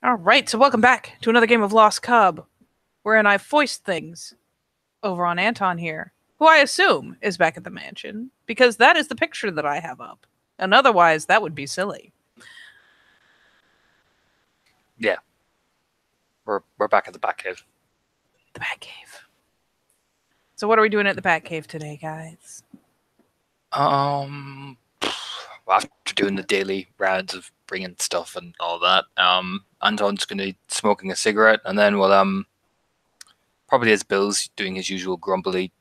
All right, so welcome back to another game of Lost Cub, wherein I foist things over on Anton here, who I assume is back at the mansion, because that is the picture that I have up. And otherwise, that would be silly. Yeah, we're back at the Batcave. The Batcave. So, what are we doing at the Batcave today, guys? Um, well, after doing the daily rounds of bringing stuff and all that, Anton's gonna be smoking a cigarette, and then we'll probably as Bill's doing his usual grumbly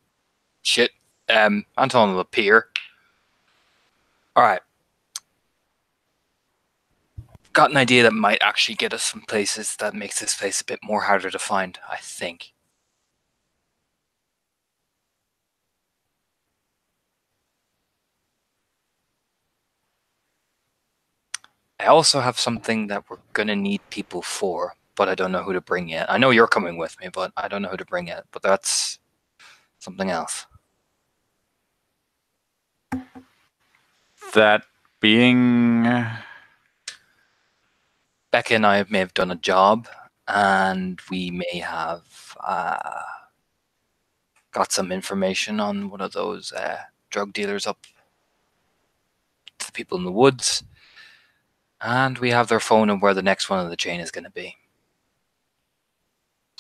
shit. Anton will appear. All right, got an idea that might actually get us some places that makes this place a bit more harder to find. I think. I also have something that we're gonna need people for, but I don't know who to bring yet. I know you're coming with me, but I don't know who to bring yet. But that's something else. That being, Becca and I may have done a job, and we may have got some information on one of those drug dealers up to the people in the woods, and we have their phone and where the next one of the chain is going to be.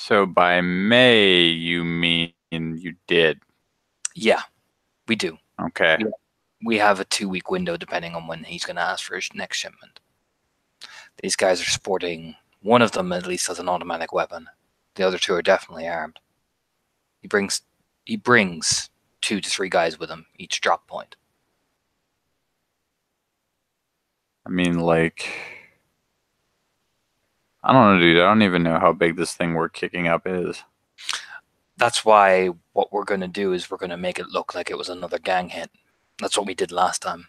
so by May, you mean you did? Yeah, we do. Okay. Yeah. We have a 2-week window depending on when he's going to ask for his next shipment. These guys are sporting, one of them at least has an automatic weapon. The other two are definitely armed. He brings 2 to 3 guys with him each drop point. I mean, like, I don't know, dude. I don't even know how big this thing we're kicking up is. That's why what we're going to do is we're going to make it look like it was another gang hit. That's what we did last time.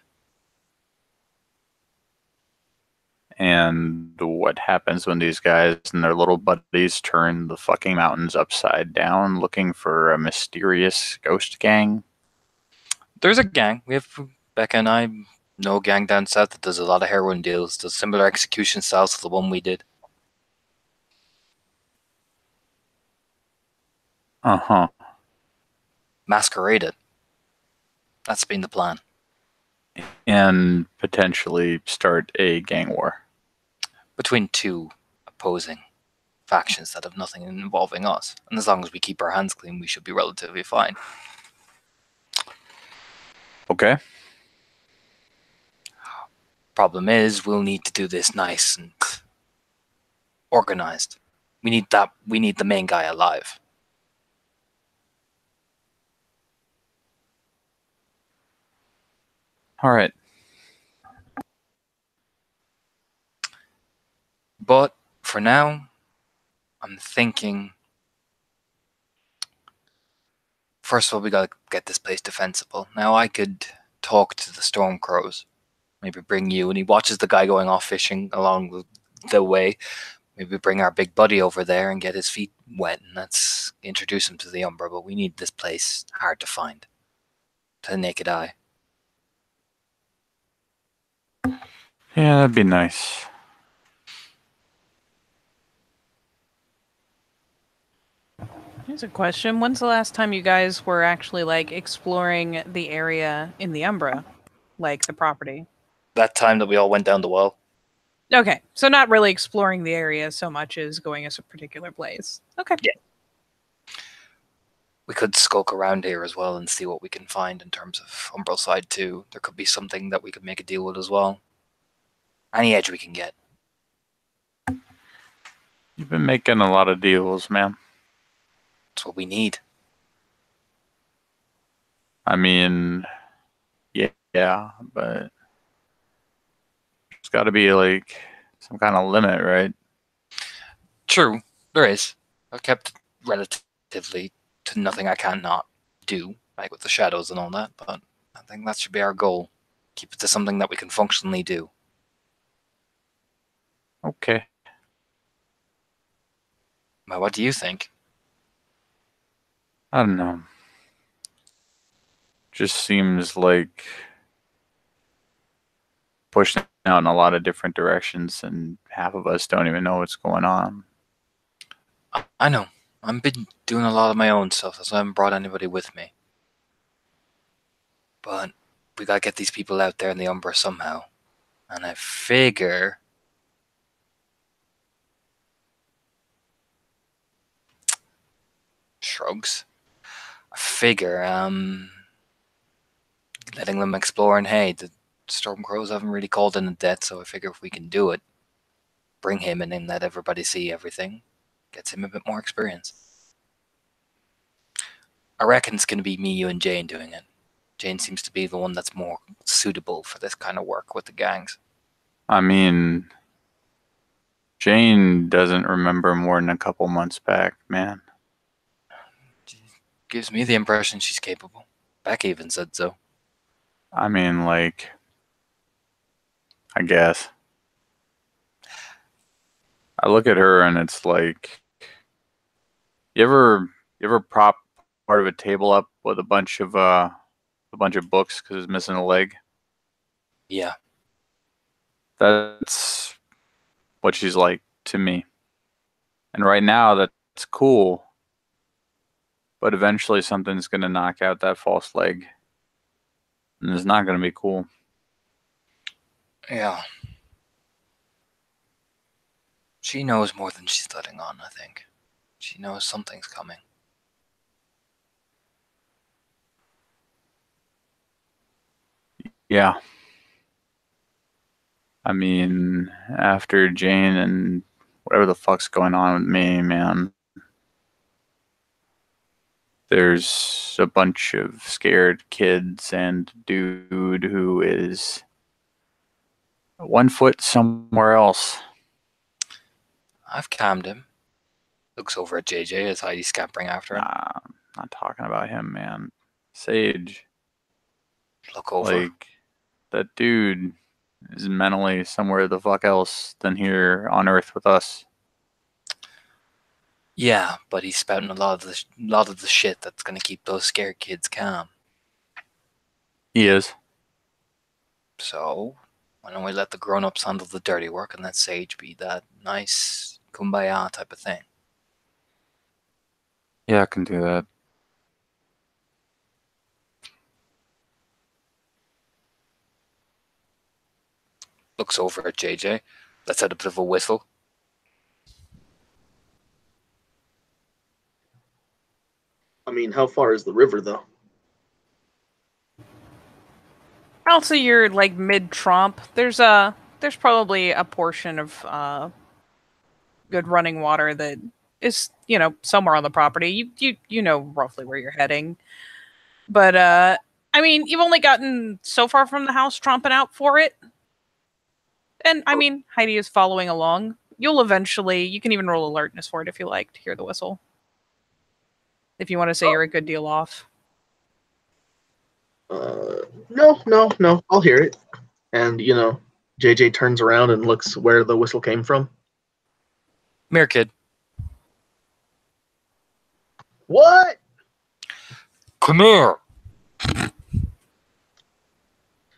And what happens when these guys and their little buddies turn the fucking mountains upside down looking for a mysterious ghost gang? There's a gang. We have Becca and I know a gang down south that does a lot of heroin deals, does similar execution styles to the one we did. Uh-huh. Masqueraded. That's been the plan. And potentially start a gang war. Between 2 opposing factions that have nothing involving us. And as long as we keep our hands clean, we should be relatively fine. Okay. Problem is, we'll need to do this nice and organized. We need the main guy alive. All right. But for now, I'm thinking, first of all, we gotta get this place defensible. Now, I could talk to the Stormcrows, maybe bring you, and he watches the guy going off fishing along the way. Maybe bring our big buddy over there and get his feet wet, and let's introduce him to the Umbra. But we need this place hard to find to the naked eye. Yeah, that'd be nice. Here's a question. When's the last time you guys were actually, like, exploring the area in the Umbra? Like, the property? That time that we all went down the well. Okay, so not really exploring the area so much as going as a particular place. Okay. Yeah. We could skulk around here as well and see what we can find in terms of Umbral side too. There could be something that we could make a deal with as well. Any edge we can get. You've been making a lot of deals, man. That's what we need. I mean, yeah, but there's got to be like some kind of limit, right? True, there is. I've kept it relatively to nothing I cannot do, like with the shadows and all that, but I think that should be our goal. Keep it to something that we can functionally do. Okay. Well, what do you think? I don't know. Just seems like pushed out in a lot of different directions, and half of us don't even know what's going on. I know. I've been doing a lot of my own stuff, so I haven't brought anybody with me. But we gotta get these people out there in the Umbra somehow. And I figure... Shrugs. I figure, letting them explore, and hey, the Stormcrows haven't really called in a debt, so I figure if we can do it, bring him in and let everybody see everything, gets him a bit more experience. I reckon it's going to be me, you, and Jane doing it. Jane seems to be the one that's more suitable for this kind of work with the gangs. I mean, Jane doesn't remember more than a couple months back, man. Gives me the impression she's capable. Beck even said so. I mean, like, I guess. I look at her and it's like, you ever prop part of a table up with a bunch of books because it's missing a leg? Yeah. That's what she's like to me. And right now, that's cool. But eventually something's going to knock out that false leg. And it's not going to be cool. Yeah. She knows more than she's letting on, I think. She knows something's coming. Yeah. I mean, after Jane and whatever the fuck's going on with me, man, there's a bunch of scared kids and a dude who is 1 foot somewhere else. I've calmed him. Looks over at JJ as Heidi's scampering after him. Nah, I'm not talking about him, man. Sage. Look over. Like, that dude is mentally somewhere the fuck else than here on Earth with us. Yeah, but he's spouting a lot of the shit that's gonna keep those scared kids calm. He is. So, why don't we let the grown-ups handle the dirty work and let Sage be that nice kumbaya type of thing? Yeah, I can do that. Looks over at JJ. Lets out a bit of a whistle. I mean, how far is the river, though? Also, you're like mid-tromp. There's probably a portion of good running water that is, somewhere on the property. You know roughly where you're heading. But I mean, you've only gotten so far from the house tromping out for it. And I mean, Heidi is following along. You can even roll alertness for it if you like to hear the whistle. If you want to say you're a good deal off. No. I'll hear it. And, JJ turns around and looks where the whistle came from. Mirror Kid. What? Come here!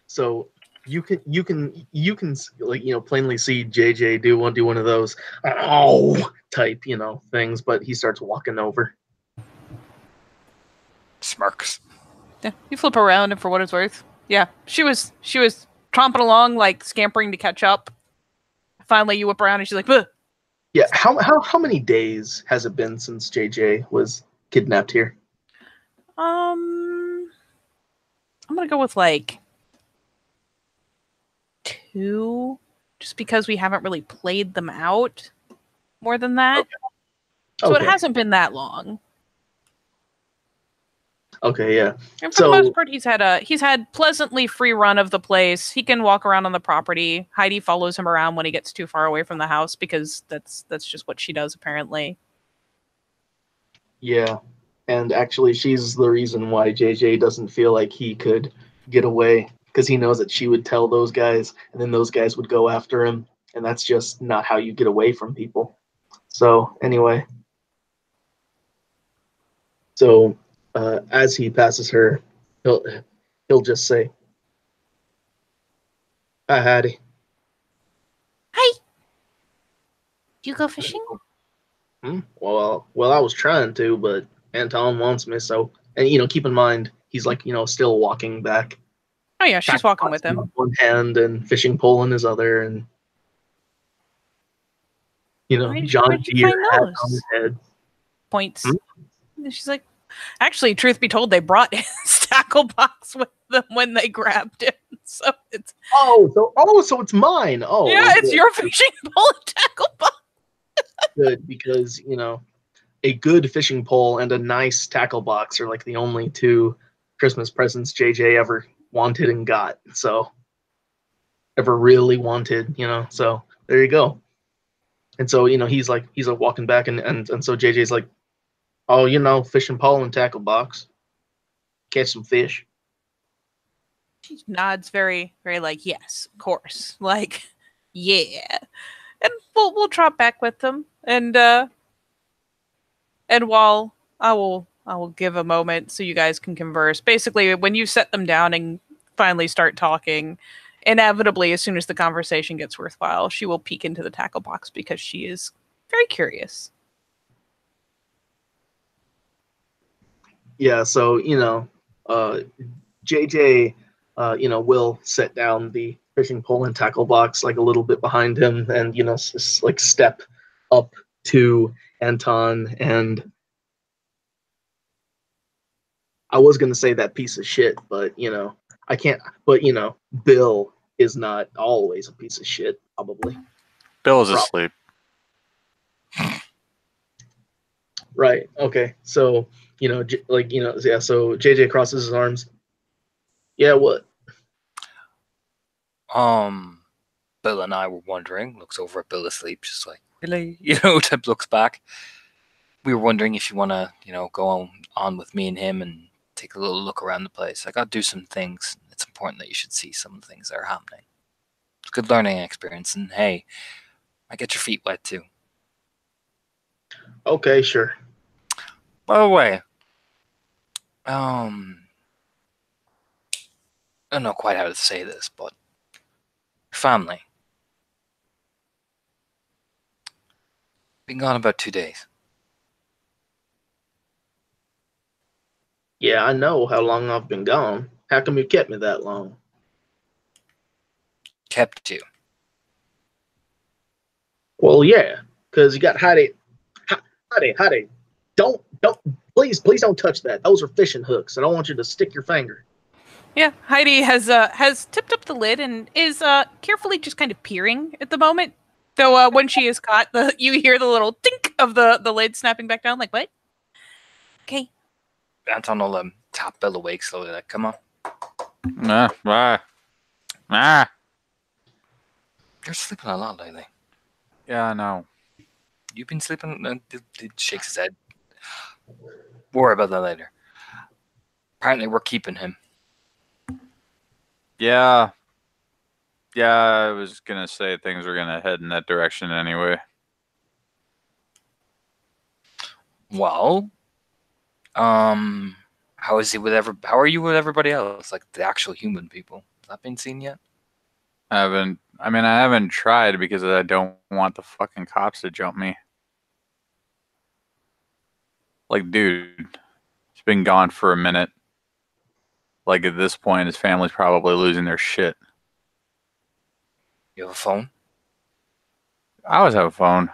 So you can like, plainly see JJ do one of those ow type, things, but he starts walking over. Smirks. Yeah, you flip around, and for what it's worth, yeah, she was tromping along, like scampering to catch up. Finally, you whip around, and she's like, "Bleh." Yeah, how many days has it been since JJ was kidnapped here? I'm gonna go with like 2, just because we haven't really played them out more than that. Okay. So it hasn't been that long. Okay, yeah. And for the most part, he's had pleasantly free run of the place. He can walk around on the property. Heidi follows him around when he gets too far away from the house because that's just what she does, apparently. Yeah, and actually, she's the reason why JJ doesn't feel like he could get away, because he knows that she would tell those guys, and then those guys would go after him, and that's just not how you get away from people. So anyway, as he passes her, he'll just say, Hi, Hattie. Hi. Do you go fishing? Well, I was trying to, but Anton wants me. So, and keep in mind, he's like, still walking back. Oh yeah, she's walking with him. One hand and fishing pole in his other, and John where'd you Deere find hat those? on his head. Points. And she's like, actually, truth be told, they brought his tackle box with them when they grabbed him. So it's So it's mine. Oh, yeah, well, it's good. your fishing pole and tackle box. Good, because a good fishing pole and a nice tackle box are like the only two Christmas presents JJ ever wanted and got. So ever really wanted, So there you go. And so he's like walking back, and so JJ's like, oh, fishing pole and tackle box, catch some fish. She nods very, very like, yes, of course. Like, yeah. And we'll trot back with them. And while I will give a moment so you guys can converse. Basically, when you set them down and finally start talking, inevitably, as soon as the conversation gets worthwhile, she will peek into the tackle box because she is very curious. Yeah, so JJ will set down the fishing pole and tackle box like a little bit behind him, and like step up to Anton. And I was gonna say that piece of shit, but I can't. But Bill is not always a piece of shit, probably. Bill is asleep. Right. Okay. So yeah. So JJ crosses his arms. Yeah. What? Bill and I were wondering. Looks over at Bill asleep, just like really, type looks back. We were wondering if you want to, go on with me and him and take a little look around the place. I got to do some things. It's important that you should see some of the things that are happening. It's a good learning experience, and hey, I get your feet wet too. Okay. Sure. By the way, I don't know quite how to say this, but family. Been gone about 2 days. Yeah, I know how long I've been gone. How come you kept me that long? Kept you. Well, yeah, because you got Heidi. Heidi, don't, please don't touch that. Those are fishing hooks. I don't want you to stick your finger. Yeah, Heidi has tipped up the lid and is carefully just kind of peering at the moment. Though when she is caught, you hear the little tink of the lid snapping back down. Like, what? Okay. Anton will tap Bill awake slowly. Like, come on. You're sleeping a lot lately. Yeah, I know. You've been sleeping. He shakes his head. Worry about that later. Apparently, we're keeping him. Yeah. Yeah, I was gonna say things were gonna head in that direction anyway. Well, how is he with how are you with everybody else? Like the actual human people. Has that been seen yet? I haven't tried because I don't want the fucking cops to jump me. Like, dude, he's been gone for a minute. Like, at this point, his family's probably losing their shit. You have a phone? I always have a phone.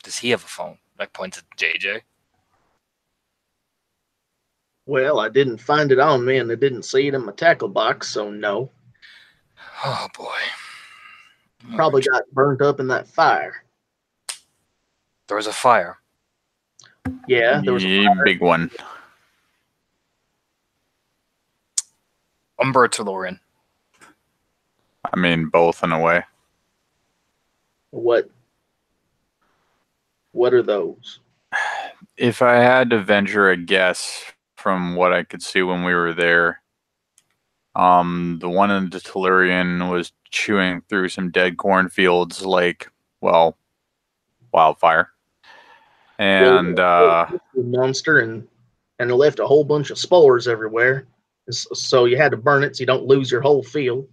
Does he have a phone? Like points at JJ. Well, I didn't find it on me, and I didn't see it in my tackle box, so no. Oh boy. Probably got burnt up in that fire. There was a fire. Yeah, there was a fire. Big one. Umberto Lauren. I mean, both in a way. What are those? If I had to venture a guess from what I could see when we were there, the one in the Tellurian was chewing through some dead cornfields like, well, wildfire. And monster and it left a whole bunch of spores everywhere. So you had to burn it so you don't lose your whole field.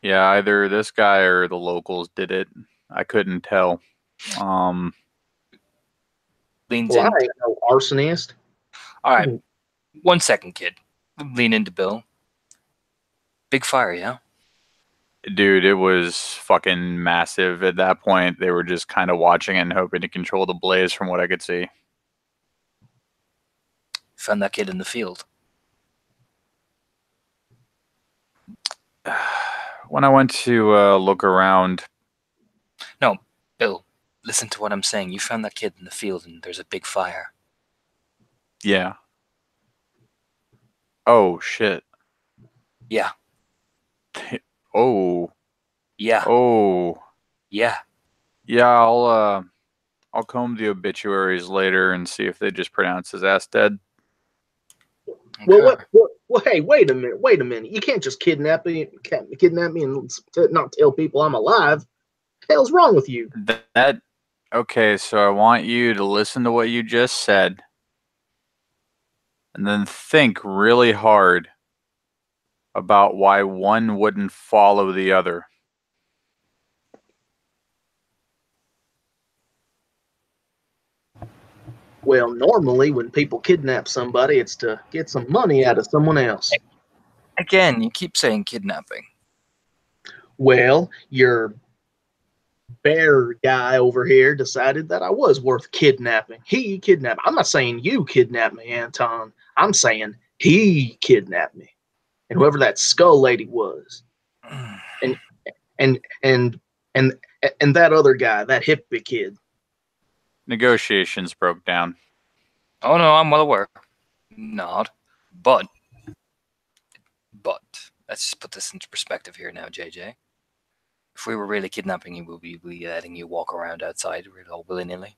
Yeah, either this guy or the locals did it. I couldn't tell. Leans Well, in. I ain't no arsonist. All right, 1 second, kid. Lean into Bill. Big fire, yeah? Dude, it was fucking massive. At that point, they were just kind of watching and hoping to control the blaze from what I could see. Found that kid in the field. When I went to look around, No, Bill, listen to what I'm saying. You found that kid in the field and there's a big fire. yeah. Oh, shit. Yeah, Oh. yeah, Oh. yeah. Yeah, I'll comb the obituaries later and see if they just pronounce his ass dead. Well, Okay. well, hey, wait a minute. You can't just kidnap me and not tell people I'm alive. What the hell's wrong with you? Okay, so I want you to listen to what you just said and then think really hard about why one wouldn't follow the other. Well, normally when people kidnap somebody, it's to get some money out of someone else. Again, you keep saying kidnapping. Well, your bear guy over here decided that I was worth kidnapping. He kidnapped. I'm not saying you kidnapped me, Anton. I'm saying he kidnapped me, and whoever that skull lady was, and and that other guy, that hippie kid. Negotiations broke down. Oh no, I'm well aware. Not. But let's just put this into perspective here now, JJ. If we were really kidnapping you, would we be letting you walk around outside all willy-nilly?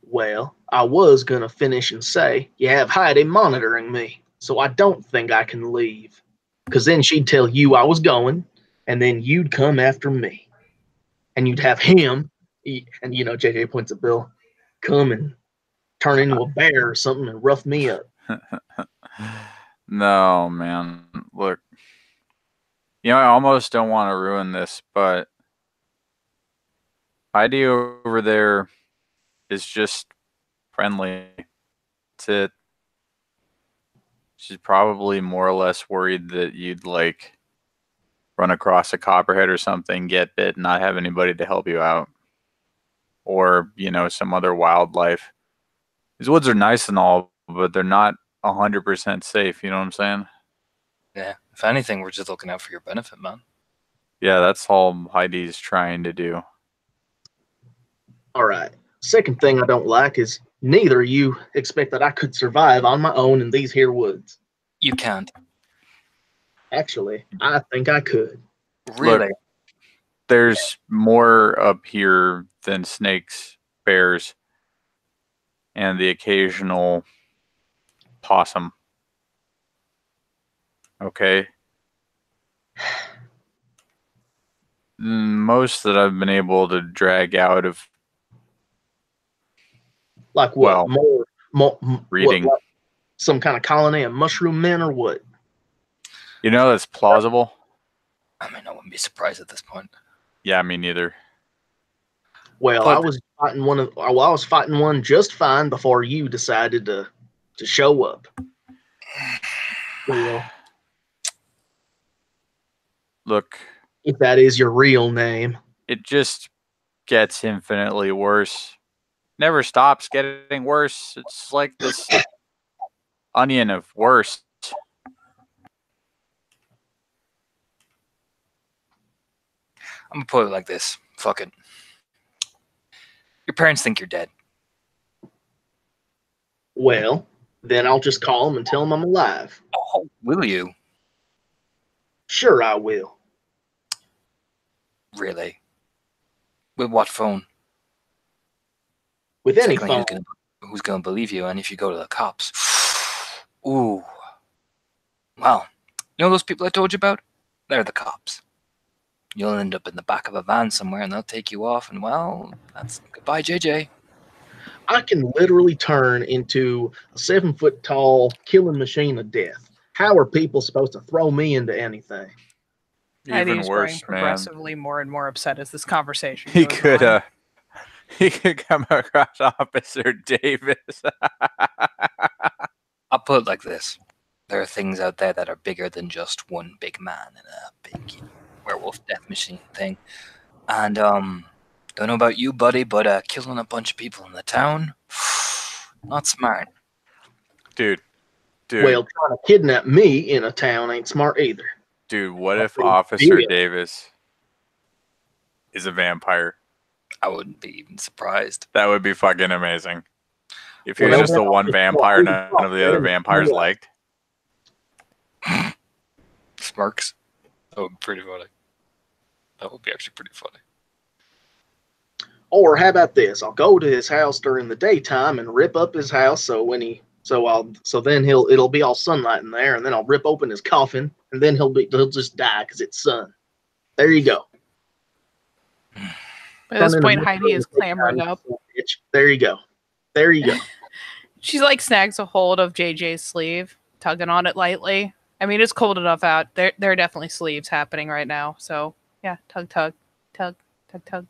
Well, I was gonna finish and say you have Heidi monitoring me, so I don't think I can leave. Because then she'd tell you I was going, and then you'd come after me, and you'd have him, and JJ points at Bill, come and turn into a bear or something and rough me up. No, man. Look, I almost don't want to ruin this, but Heidi over there is just friendly. That's it. She's probably more or less worried that you'd run across a copperhead or something, get bit, not have anybody to help you out. Or, some other wildlife. These woods are nice and all, but they're not 100% safe, you know what I'm saying? Yeah. If anything, we're just looking out for your benefit, man. Yeah, that's all Heidi's trying to do. All right. Second thing I don't like is neither of you expect that I could survive on my own in these here woods. You can't. Actually, I think I could. Really? Look, there's more up here than snakes, bears, and the occasional possum. Okay? Most that I've been able to drag out of Like what? Well, more reading. What, some kind of colony of mushroom men or what? That's plausible. I mean, I wouldn't be surprised at this point. Yeah, me neither. Well, But- I was fighting one just fine before you decided to show up. Well, Look, if that is your real name. it just gets infinitely worse. Never stops getting worse. It's like this onion of worse. I'm gonna put it like this. Fuck it. Your parents think you're dead. Well, then I'll just call them and tell them I'm alive. Oh, will you? Sure, I will. Really? With what phone? With any Secondly, phone. who's gonna believe you? And if you go to the cops, ooh. Well, you know those people I told you about? They're the cops. You'll end up in the back of a van somewhere, and they'll take you off. And well, that's goodbye, JJ. I can literally turn into a 7-foot tall killing machine of death. How are people supposed to throw me into anything? Heidi Even is growing worse, man. progressively more and more upset as this conversation He goes could on. he could come across Officer Davis. I'll put it like this. There are things out there that are bigger than just one big man and a big werewolf death machine thing. And, don't know about you, buddy, but killing a bunch of people in the town, not smart. Dude, Well, trying to kidnap me in a town ain't smart either. dude, what if big Officer deal. Davis is a vampire? I wouldn't be even surprised. That would be fucking amazing. If he Well, was just the no, one it's vampire not- none of the other vampires Yeah. liked. Smirks. That would be pretty funny. That would be actually pretty funny. Or how about this? I'll go to his house during the daytime and rip up his house so then it'll be all sunlight in there, and then I'll rip open his coffin, and then he'll just die because it's sun. There you go. At this Turn point, into Heidi is Mr. clambering up. Bitch. There you go. There you go. She like snags a hold of JJ's sleeve, tugging on it lightly. I mean, it's cold enough out. There are definitely sleeves happening right now. So yeah, tug, tug, tug, tug, tug.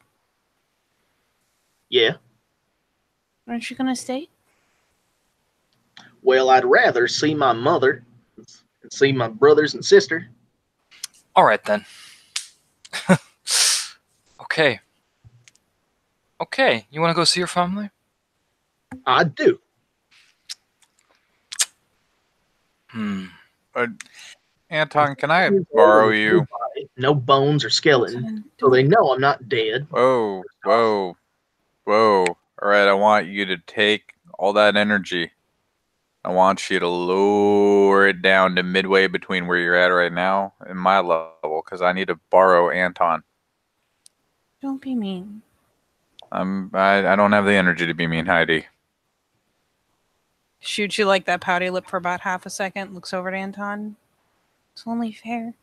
Yeah. Aren't you gonna stay? Well, I'd rather see my mother and see my brothers and sister. All right, then. Okay. Okay, you want to go see your family? I do. Anton, can I borrow you? No bones or skeleton, so they know I'm not dead. Whoa. All right, I want you to take all that energy. I want you to lower it down to midway between where you're at right now and my level, because I need to borrow Anton. Don't be mean. I don't have the energy to be mean, Heidi. Shoots you like that pouty lip for about half a second. Looks over at Anton. It's only fair.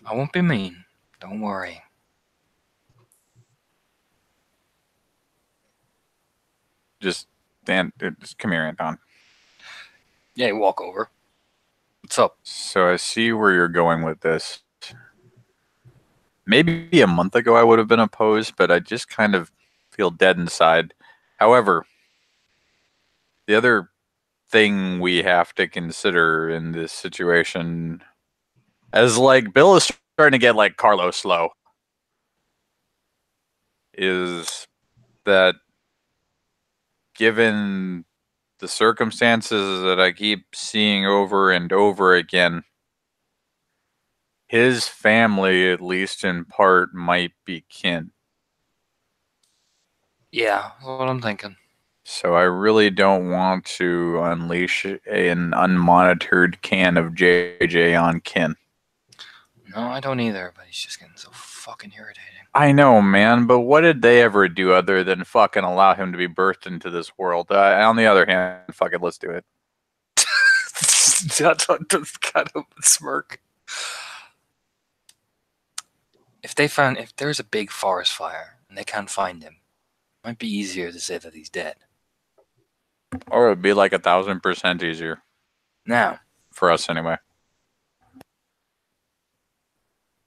I won't be mean. Don't worry. Just come here, Anton. Yeah, you walk over. What's up? So I see where you're going with this. Maybe a month ago I would have been opposed, but I just kind of feel dead inside. However, the other thing we have to consider in this situation, as like Bill is starting to get like Carlos slow, is that given the circumstances that I keep seeing over and over again, his family, at least in part, might be kin. Yeah, that's what I'm thinking. So I really don't want to unleash an unmonitored can of JJ on kin. No, I don't either, but he's just getting so fucking irritating. I know, man, but what did they ever do other than fucking allow him to be birthed into this world? On the other hand, fuck it, let's do it. That's kind of a smirk. If there's a big forest fire and they can't find him, it might be easier to say that he's dead. Or it'd be like 1,000% easier. Now, For us, anyway.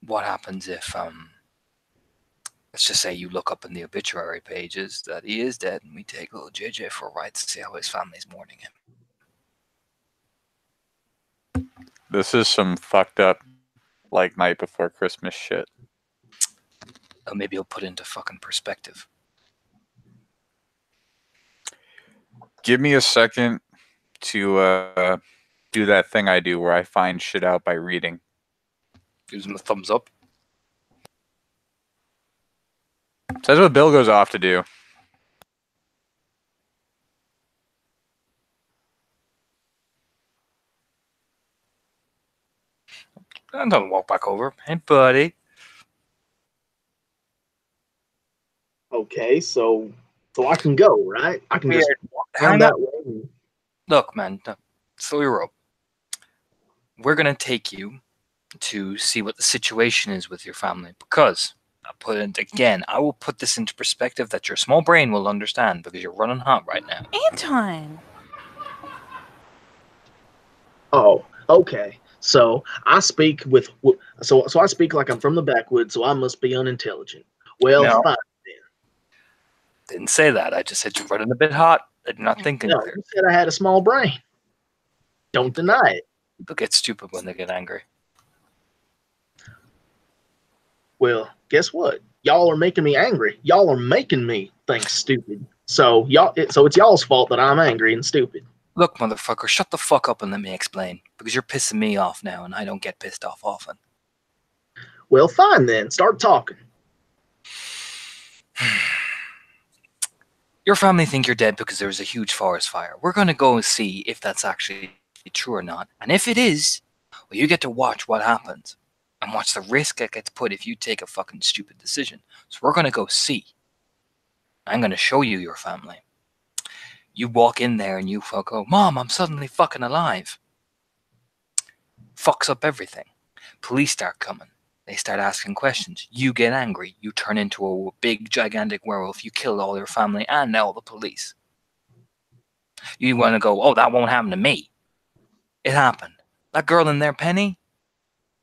what happens if, let's just say you look up in the obituary pages that he is dead, and we take little JJ for a ride to see how his family's mourning him. This is some fucked up, like, Night Before Christmas shit. Or maybe he'll put it into fucking perspective. Give me a second to do that thing I do where I find shit out by reading. Gives him a thumbs up. Says what Bill goes off to do. And I'll walk back over. Hey, buddy. Okay, so I can go, right? I can just walk down Hang that up. way. Look, man, slow your rope. We're going to take you to see what the situation is with your family, because I will put this into perspective that your small brain will understand, because you're running hot right now. Anton! Oh, okay. So I speak with so I speak like I'm from the backwoods, so I must be unintelligent. Well, No. fine. Didn't say that. I just said you're running a bit hot and you're not thinking No, clear. you said I had a small brain. Don't deny it. People get stupid when they get angry. Well, guess what? Y'all are making me angry. Y'all are making me think stupid. So it's y'all's fault that I'm angry and stupid. Look, motherfucker, shut the fuck up and let me explain. Because you're pissing me off now, and I don't get pissed off often. Well, fine then. Start talking. Your family think you're dead because there was a huge forest fire. We're going to go and see if that's actually true or not. And if it is, well, you get to watch what happens. And watch the risk that gets put if you take a fucking stupid decision. So we're going to go see. I'm going to show you your family. You walk in there and you go, Mom, I'm suddenly fucking alive. Fucks up everything. Police start coming. They start asking questions. You get angry. You turn into a big, gigantic werewolf. You kill all your family and all the police. You want to go, oh, that won't happen to me. It happened. That girl in there, Penny,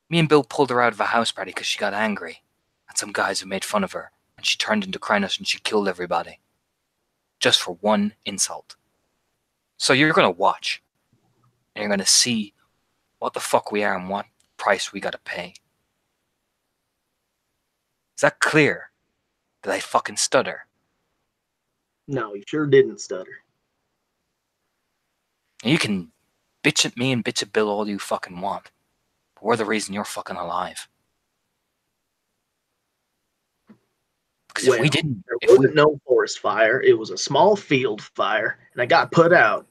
me and Bill pulled her out of a house party because she got angry at some guys who made fun of her. And she turned into Krynos and she killed everybody. Just for one insult. So you're going to watch. And you're going to see what the fuck we are and what price we got to pay. Is that clear? Did I fucking stutter? No, you sure didn't stutter. And you can bitch at me and bitch at Bill all you fucking want. But we're the reason you're fucking alive. Because if we didn't... There wasn't no forest fire. It was a small field fire, and I got put out.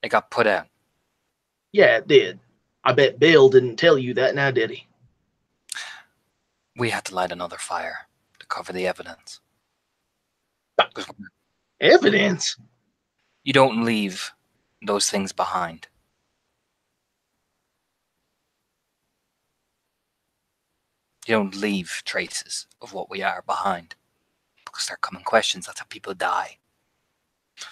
It got put out. Yeah, it did. I bet Bill didn't tell you that now, did he? We had to light another fire to cover the evidence. Evidence? You don't leave those things behind. You don't leave traces of what we are behind. Because there come questions. That's how people die.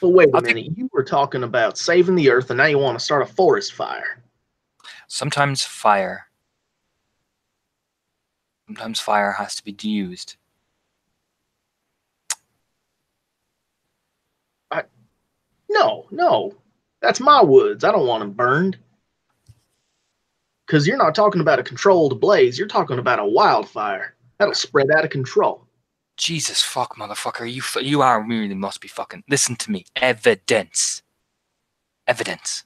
But wait a minute. You were talking about saving the earth, and now you want to start a forest fire. Sometimes fire has to be used. No. That's my woods. I don't want them burned. Because you're not talking about a controlled blaze. You're talking about a wildfire. That'll spread out of control. Jesus fuck, motherfucker. You are really must be fucking... Listen to me. Evidence. Evidence.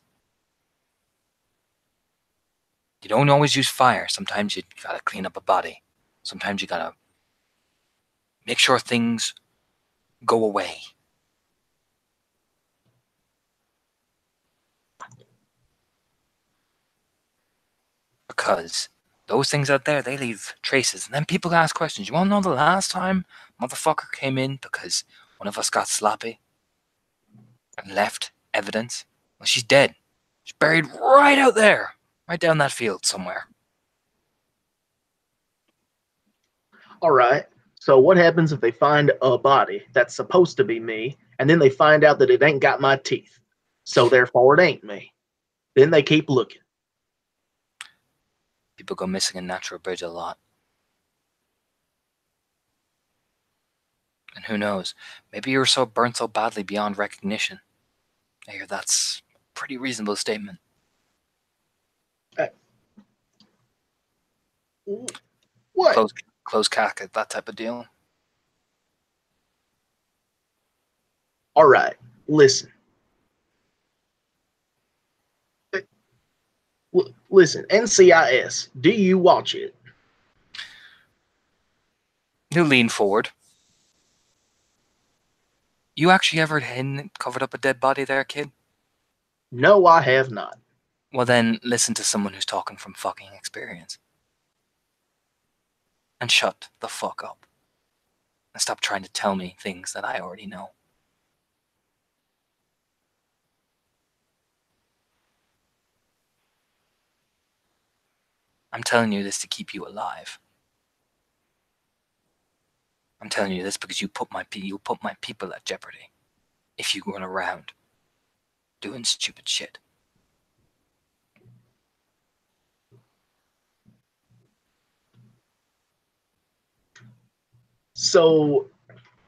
You don't always use fire. Sometimes you gotta clean up a body. Sometimes you gotta make sure things go away. Because those things out there, they leave traces. And then people ask questions. You want to know the last time motherfucker came in because one of us got sloppy and left evidence? Well, she's dead. She's buried right out there. Right down that field somewhere. All right. So what happens if they find a body that's supposed to be me, and then they find out that it ain't got my teeth? So therefore it ain't me. Then they keep looking. People go missing in Natural Bridge a lot. And who knows? Maybe you were so burnt so badly beyond recognition. I hear that's a pretty reasonable statement. What? Close casket, that type of deal. All right. Listen. Listen, NCIS, do you watch it? You lean forward. You actually ever covered up a dead body there, kid? No, I have not. Well then, listen to someone who's talking from fucking experience. And shut the fuck up. And stop trying to tell me things that I already know. I'm telling you this to keep you alive. I'm telling you this because you put my people at jeopardy if you run around doing stupid shit. So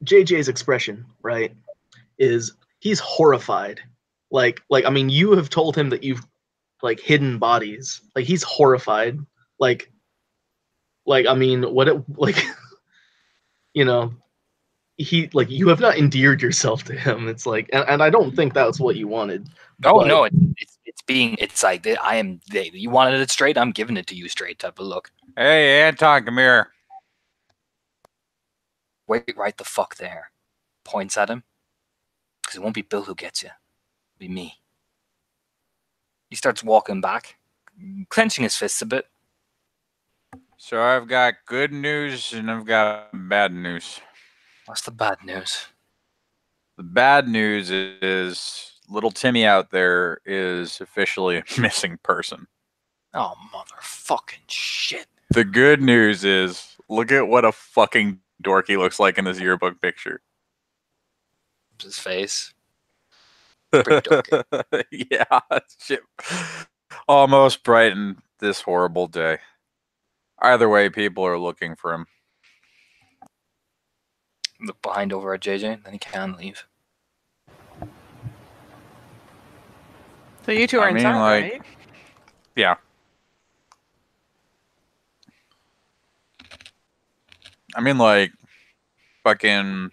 JJ's expression, right, is he's horrified. I mean, you have told him that you've like hidden bodies. Like he's horrified. I mean, what it like you know, he like you have not endeared yourself to him. It's like, and I don't think that's what you wanted. Oh but- no, it's like I am. You wanted it straight. I'm giving it to you straight type of look. Hey, Anton, come here. Wait right the fuck there. Points at him. Because it won't be Bill who gets you. It'll be me. He starts walking back, clenching his fists a bit. So I've got good news and I've got bad news. What's the bad news? The bad news is little Timmy out there is officially a missing person. Oh, motherfucking shit. The good news is, look at what a fucking dork he looks like in his yearbook picture. His face. Pretty dorky. Yeah, shit. Almost brightened this horrible day. Either way, people are looking for him. Look behind over at JJ, then he can leave. So you two are I mean, inside, like- right? Yeah. I mean, like, fucking...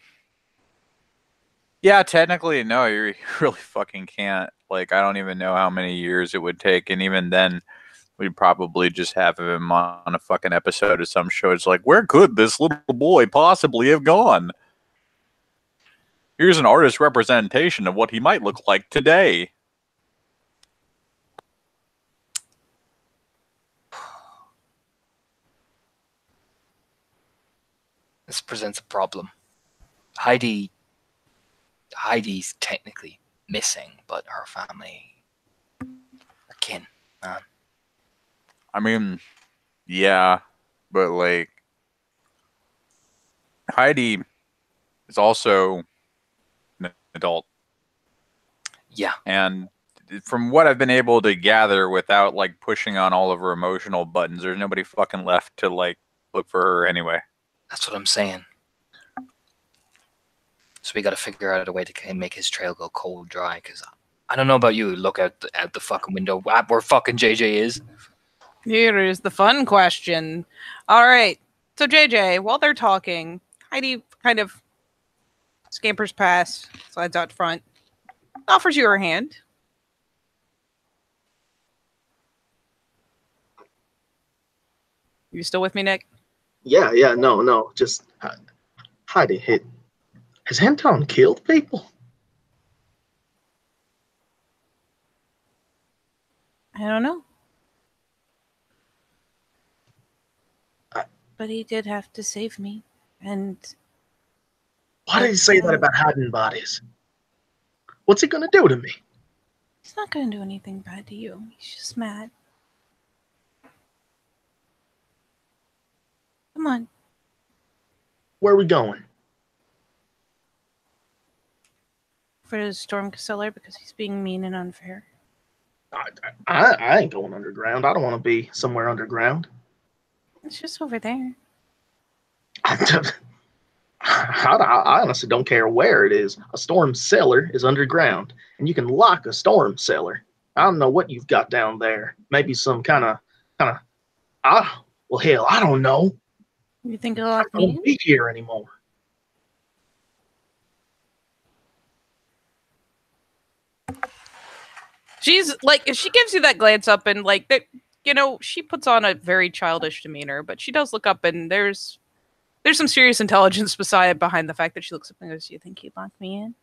Yeah, technically, no, you really fucking can't. Like, I don't even know how many years it would take, and even then, we'd probably just have him on a fucking episode of some show. It's like, where could this little boy possibly have gone? Here's an artist's representation of what he might look like today. This presents a problem. Heidi's technically missing, but her family are kin, man. I mean, yeah, but like, Heidi is also an adult. Yeah. And from what I've been able to gather without like pushing on all of her emotional buttons, there's nobody fucking left to like look for her anyway. That's what I'm saying. So we got to figure out a way to make his trail go cold dry. Because I don't know about you. Look out the fucking window at where fucking JJ is. Here is the fun question. All right. So JJ, while they're talking, Heidi kind of scampers past, slides out front, offers you her hand. You still with me, Nick? Yeah, no, just Heidi. Has Anton killed people? I don't know. I- But he did have to save me. And Why did he say that about hiding bodies? What's he gonna do to me? he's not going to do anything bad to you. He's just mad. Come on. Where are we going? For the Storm Cellar because he's being mean and unfair. I ain't going underground. I don't want to be somewhere underground. It's just over there. I honestly don't care where it is. A storm cellar is underground, and you can lock a storm cellar. I don't know what you've got down there. Maybe some kind of. Well, hell, I don't know. You think it'll I lock me don't in? be here anymore. She's like, she gives you that glance up and like that, you know, she puts on a very childish demeanor, but she does look up and there's some serious intelligence behind the fact that she looks up and goes, "You think he'd lock me in?"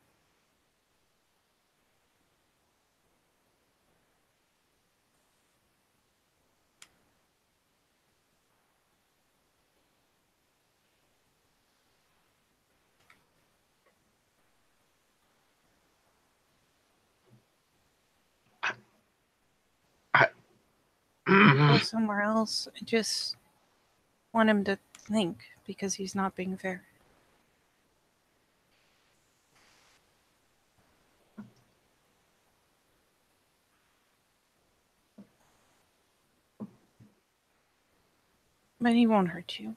Go somewhere else. I just want him to think because he's not being fair. But he won't hurt you.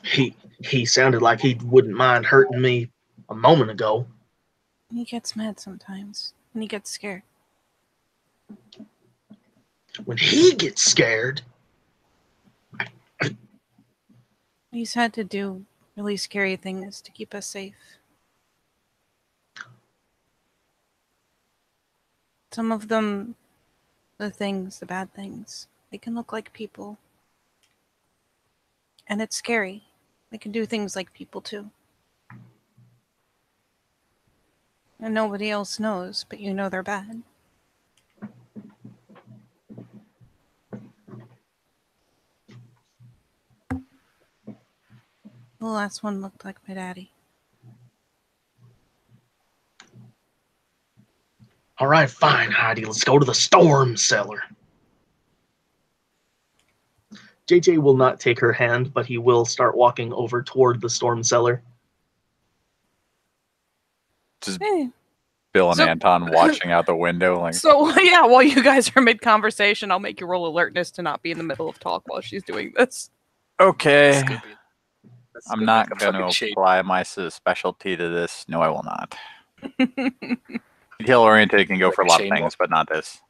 He sounded like he wouldn't mind hurting me a moment ago. He gets mad sometimes, and he gets scared. When he gets scared, He's had to do really scary things to keep us safe. Some of them, the bad things, they can look like people. And it's scary. They can do things like people too. And nobody else knows, but you know they're bad. The last one looked like my daddy. all right, fine, Heidi, let's go to the storm cellar. JJ will not take her hand, but he will start walking over toward the storm cellar. Just Hey. Bill and So- Anton watching out the window, like, So, yeah, while you guys are mid-conversation, I'll make you roll alertness to not be in the middle of talk while she's doing this. okay, This could be- this I'm could be not like a going to fucking shade. apply my specialty to this. No, I will not. Detail oriented can go for a lot of Shane will- things, but not this.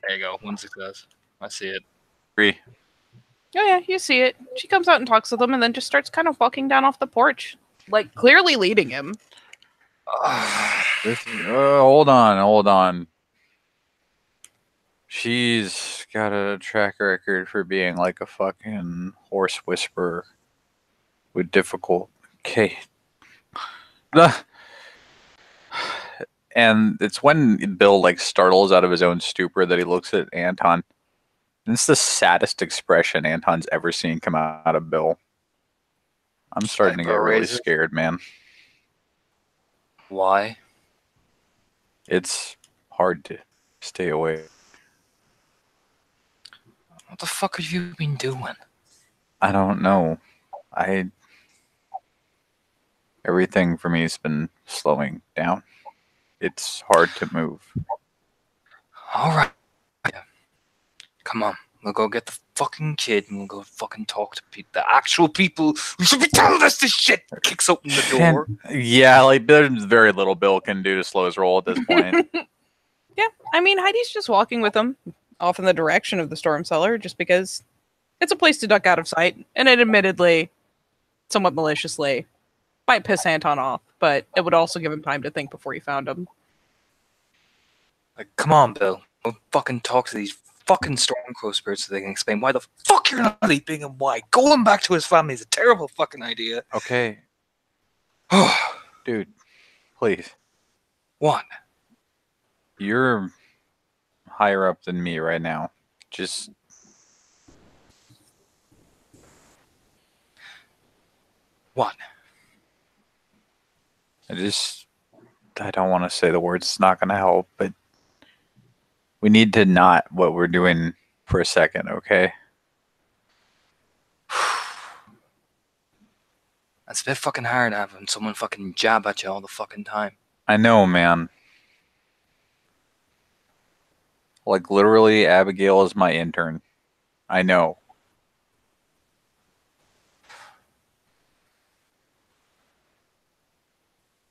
There you go. One success. I see it. 3. Oh, yeah, you see it. She comes out and talks to them and then just starts kind of walking down off the porch. Like, clearly leading him. Hold on. She's got a track record for being like a fucking horse whisperer with difficult. Okay. And it's when Bill like startles out of his own stupor that he looks at Anton. And it's the saddest expression Anton's ever seen come out of Bill. I'm starting to get really Eyebrow-raiser. scared, man. Why? It's hard to stay away. What the fuck have you been doing? I don't know. Everything for me has been slowing down. It's hard to move. All right. Come on. We'll go get the fucking kid and we'll go fucking talk to the actual people who should be telling us this shit. Kicks open the door. Yeah, like there's very little Bill can do to slow his roll at this point. Yeah, I mean, Heidi's just walking with him off in the direction of the storm cellar just because it's a place to duck out of sight. And it admittedly, somewhat maliciously, might piss Anton off, but it would also give him time to think before he found him. Like, come on, Bill. We'll fucking talk to these fucking Stormcrow spirits so they can explain why the fuck you're not sleeping and why going back to his family is a terrible fucking idea. Okay, What? dude, please. You're higher up than me right now. Just What? I don't want to say the words. It's not going to help, but we need to not what we're doing for a second, okay? That's a bit fucking hard having someone fucking jab at you all the fucking time. I know, man. Like, literally, Abigail is my intern. I know.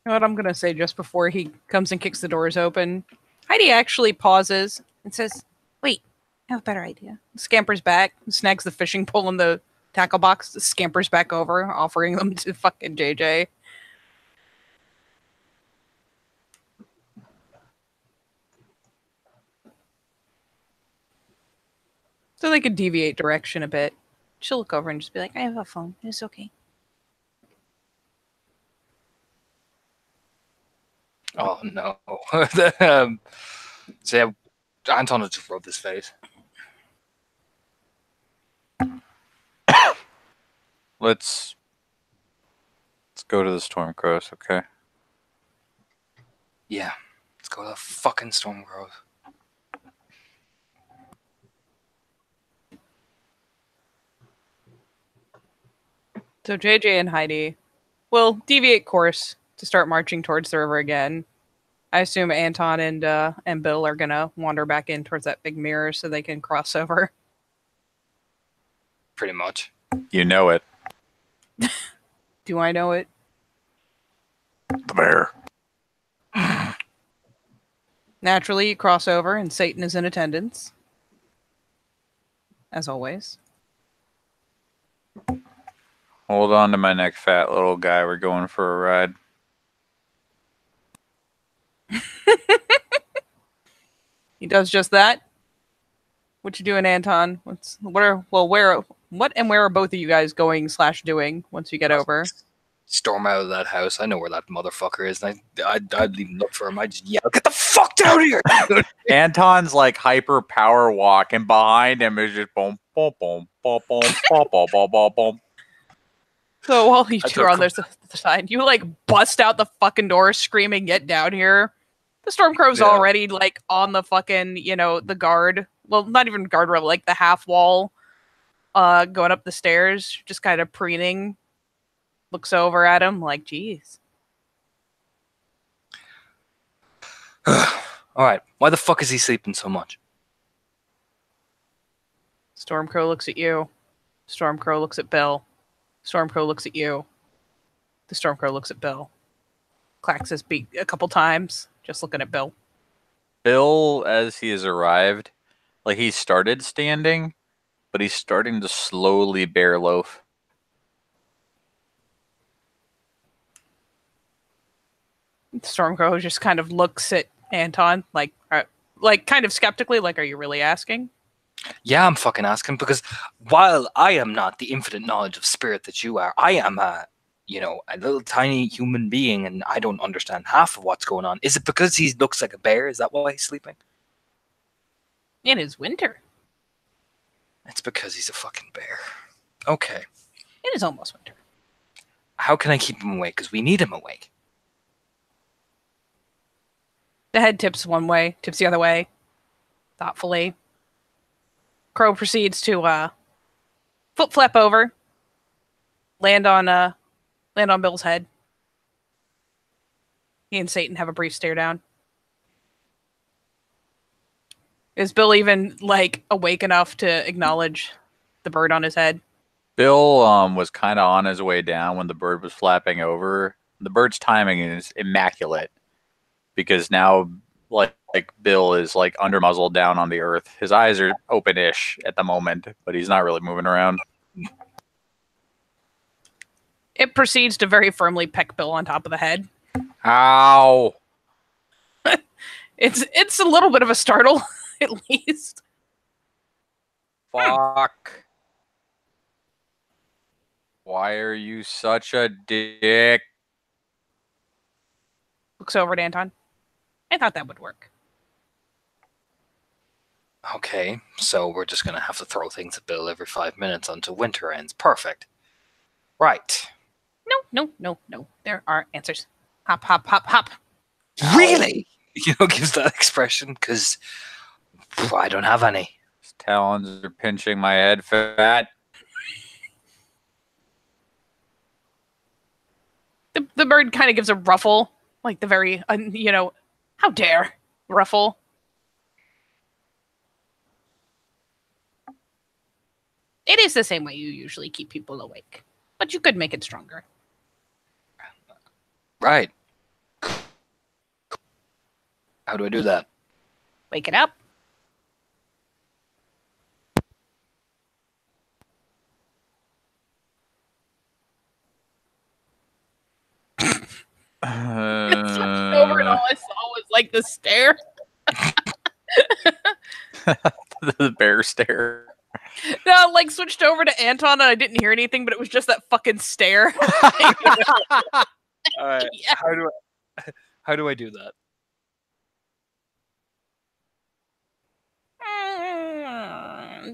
You know what I'm going to say just before he comes and kicks the doors open? Heidi actually pauses and says, "Wait, I have a better idea." Scampers back, snags the fishing pole in the tackle box, scampers back over, offering them to fucking JJ. So they could deviate direction a bit. She'll look over and just be like, "I have a phone. It's okay." Oh no. So yeah, Anton will just rub his face. Let's go to the Stormcrows, okay? Yeah. Let's go to the fucking Stormcrows. So JJ and Heidi will deviate course to start marching towards the river again. I assume Anton and Bill are gonna wander back in towards that big mirror so they can cross over. Pretty much. You know it. Do I know it? The bear. Naturally, you cross over, and Satan is in attendance. As always. Hold on to my neck, fat little guy. We're going for a ride. He does just that. What you doing, Anton? Where are both of you guys going / doing once you get over? Storm out of that house. I know where that motherfucker is, and I'd even look for him. I just yell, "Get the fuck down here!" Anton's like hyper power walk, and behind him is just boom, boom, boom, boom, boom, boom, boom, boom, boom, boom. So while you two are on the side, you like bust out the fucking door screaming, "Get down here!" The Stormcrow's already like on the fucking, the guard. Well, not even guardrail, like the half wall, going up the stairs, just kind of preening. Looks over at him like, "Geez." All right, why the fuck is he sleeping so much? Stormcrow looks at you. Stormcrow looks at Bill. Stormcrow looks at you. The Stormcrow looks at Bill. Clacks his beak a couple times, just looking at Bill. Bill, as he has arrived, like he started standing, but he's starting to slowly bear loaf. Stormcrow just kind of looks at Anton, like kind of skeptically, like, "Are you really asking?" Yeah, I'm fucking asking, because while I am not the infinite knowledge of spirit that you are, I am a little tiny human being, and I don't understand half of what's going on. Is it because he looks like a bear? Is that why he's sleeping? It is winter. It's because he's a fucking bear. Okay. It is almost winter. How can I keep him awake? Because we need him awake. The head tips one way, tips the other way, thoughtfully. Crow proceeds to foot flap over, land on Bill's head. He and Satan have a brief stare down. Is Bill even like awake enough to acknowledge the bird on his head? Bill was kind of on his way down when the bird was flapping over. The bird's timing is immaculate because now like Bill is like under muzzle down on the earth. His eyes are open-ish at the moment, but he's not really moving around. It proceeds to very firmly peck Bill on top of the head. Ow! It's a little bit of a startle, at least. Fuck. Why are you such a dick? Looks over at Anton. I thought that would work. Okay, so we're just going to have to throw things at Bill every 5 minutes until winter ends. Perfect. Right. No. There are answers. Hop, hop, hop, hop. Really? Gives that expression, because I don't have any. His talons are pinching my head fat. The bird kind of gives a ruffle, like the very, how dare ruffle. It is the same way you usually keep people awake, but you could make it stronger. Right. How do I do that? Wake it up. Over and all I saw was like the stare. The bear stare. No, like switched over to Anton and I didn't hear anything, but it was just that fucking stare. All right. Yeah. How do I do that?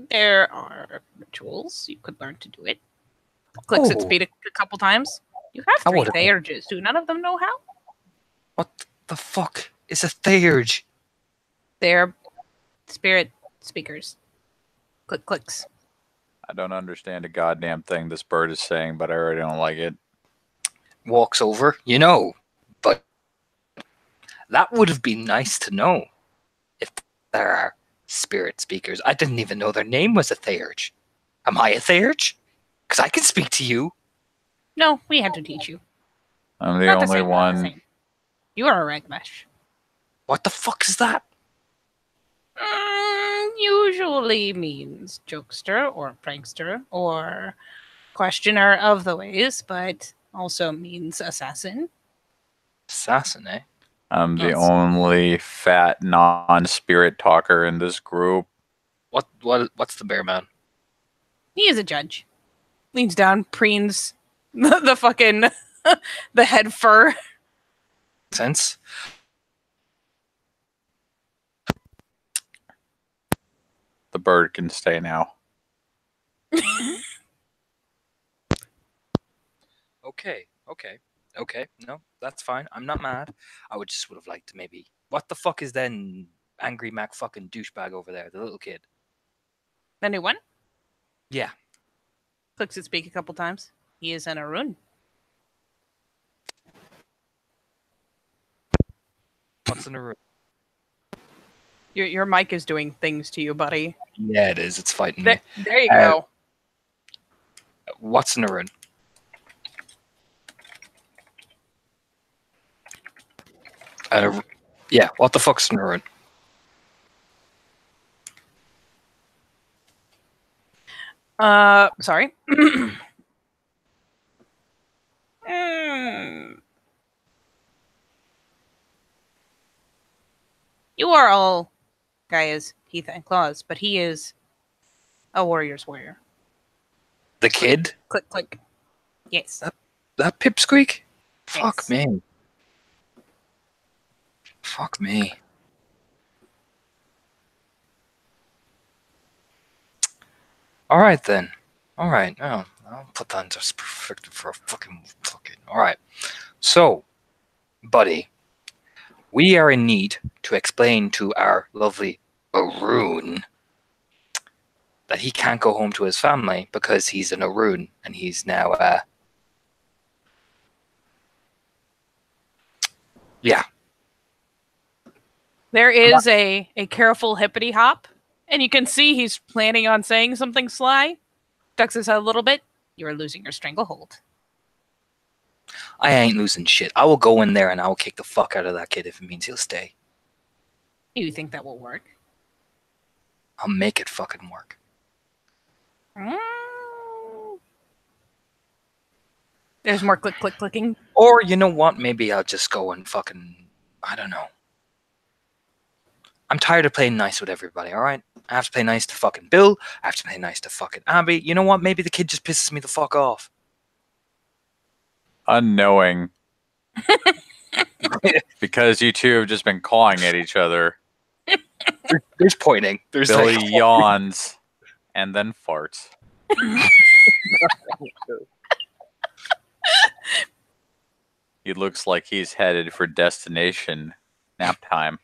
There are rituals. You could learn to do it. Clicks its feet a couple times. You have 3 theurges. Do none of them know how? What the fuck is a theurge? They're spirit speakers. Clicks. I don't understand a goddamn thing this bird is saying, but I already don't like it. Walks over, but that would have been nice to know if there are spirit speakers. I didn't even know their name was a theurge. Am I a theurge? Because I can speak to you. No, we had to teach you. I'm the Not the only same, not the one. same. You are a Ragmesh. What the fuck is that? Usually means jokester or prankster or questioner of the ways, but also means assassin. Assassin, eh? I'm the Yes. only fat non-spirit talker in this group. What's the bear man? He is a judge. Leans down, preens the fucking the head fur. Sense? The bird can stay now. Okay. No, that's fine. I'm not mad. I would have liked to maybe. What the fuck is then Angry Mac fucking douchebag over there, the little kid? The new one Yeah. clicks its beak a couple times. He is an Arun. What's in the room? Your mic is doing things to you, buddy. Yeah, it is. It's fighting me. There you Uh, go. What's in the room? Yeah, what the fuck's in the room? Sorry. Mm. You are all Gaia's teeth and claws, but he is a warrior's warrior. The kid? Click, click. Yes. That pipsqueak? Fuck Yes. me. Fuck me. Alright then. Alright, no. I'll put that into perspective for a fucking. Alright. So, buddy, we are in need to explain to our lovely Arun that he can't go home to his family because he's an Arun and he's now, yeah. There is a careful hippity hop, and you can see he's planning on saying something sly. Ducks his head a little bit. You are losing your stranglehold. I ain't losing shit. I will go in there and I will kick the fuck out of that kid if it means he'll stay. Do you think that will work? I'll make it fucking work. Mm. There's more click, click, clicking. Or, you know what? Maybe I'll just go and fucking. I don't know. I'm tired of playing nice with everybody, alright? I have to play nice to fucking Bill. I have to play nice to fucking Abby. You know what? Maybe the kid just pisses me the fuck off. Unknowing. Because you two have just been clawing at each other. There's pointing. There's Billy like, yawns and then farts. He looks like he's headed for destination nap time.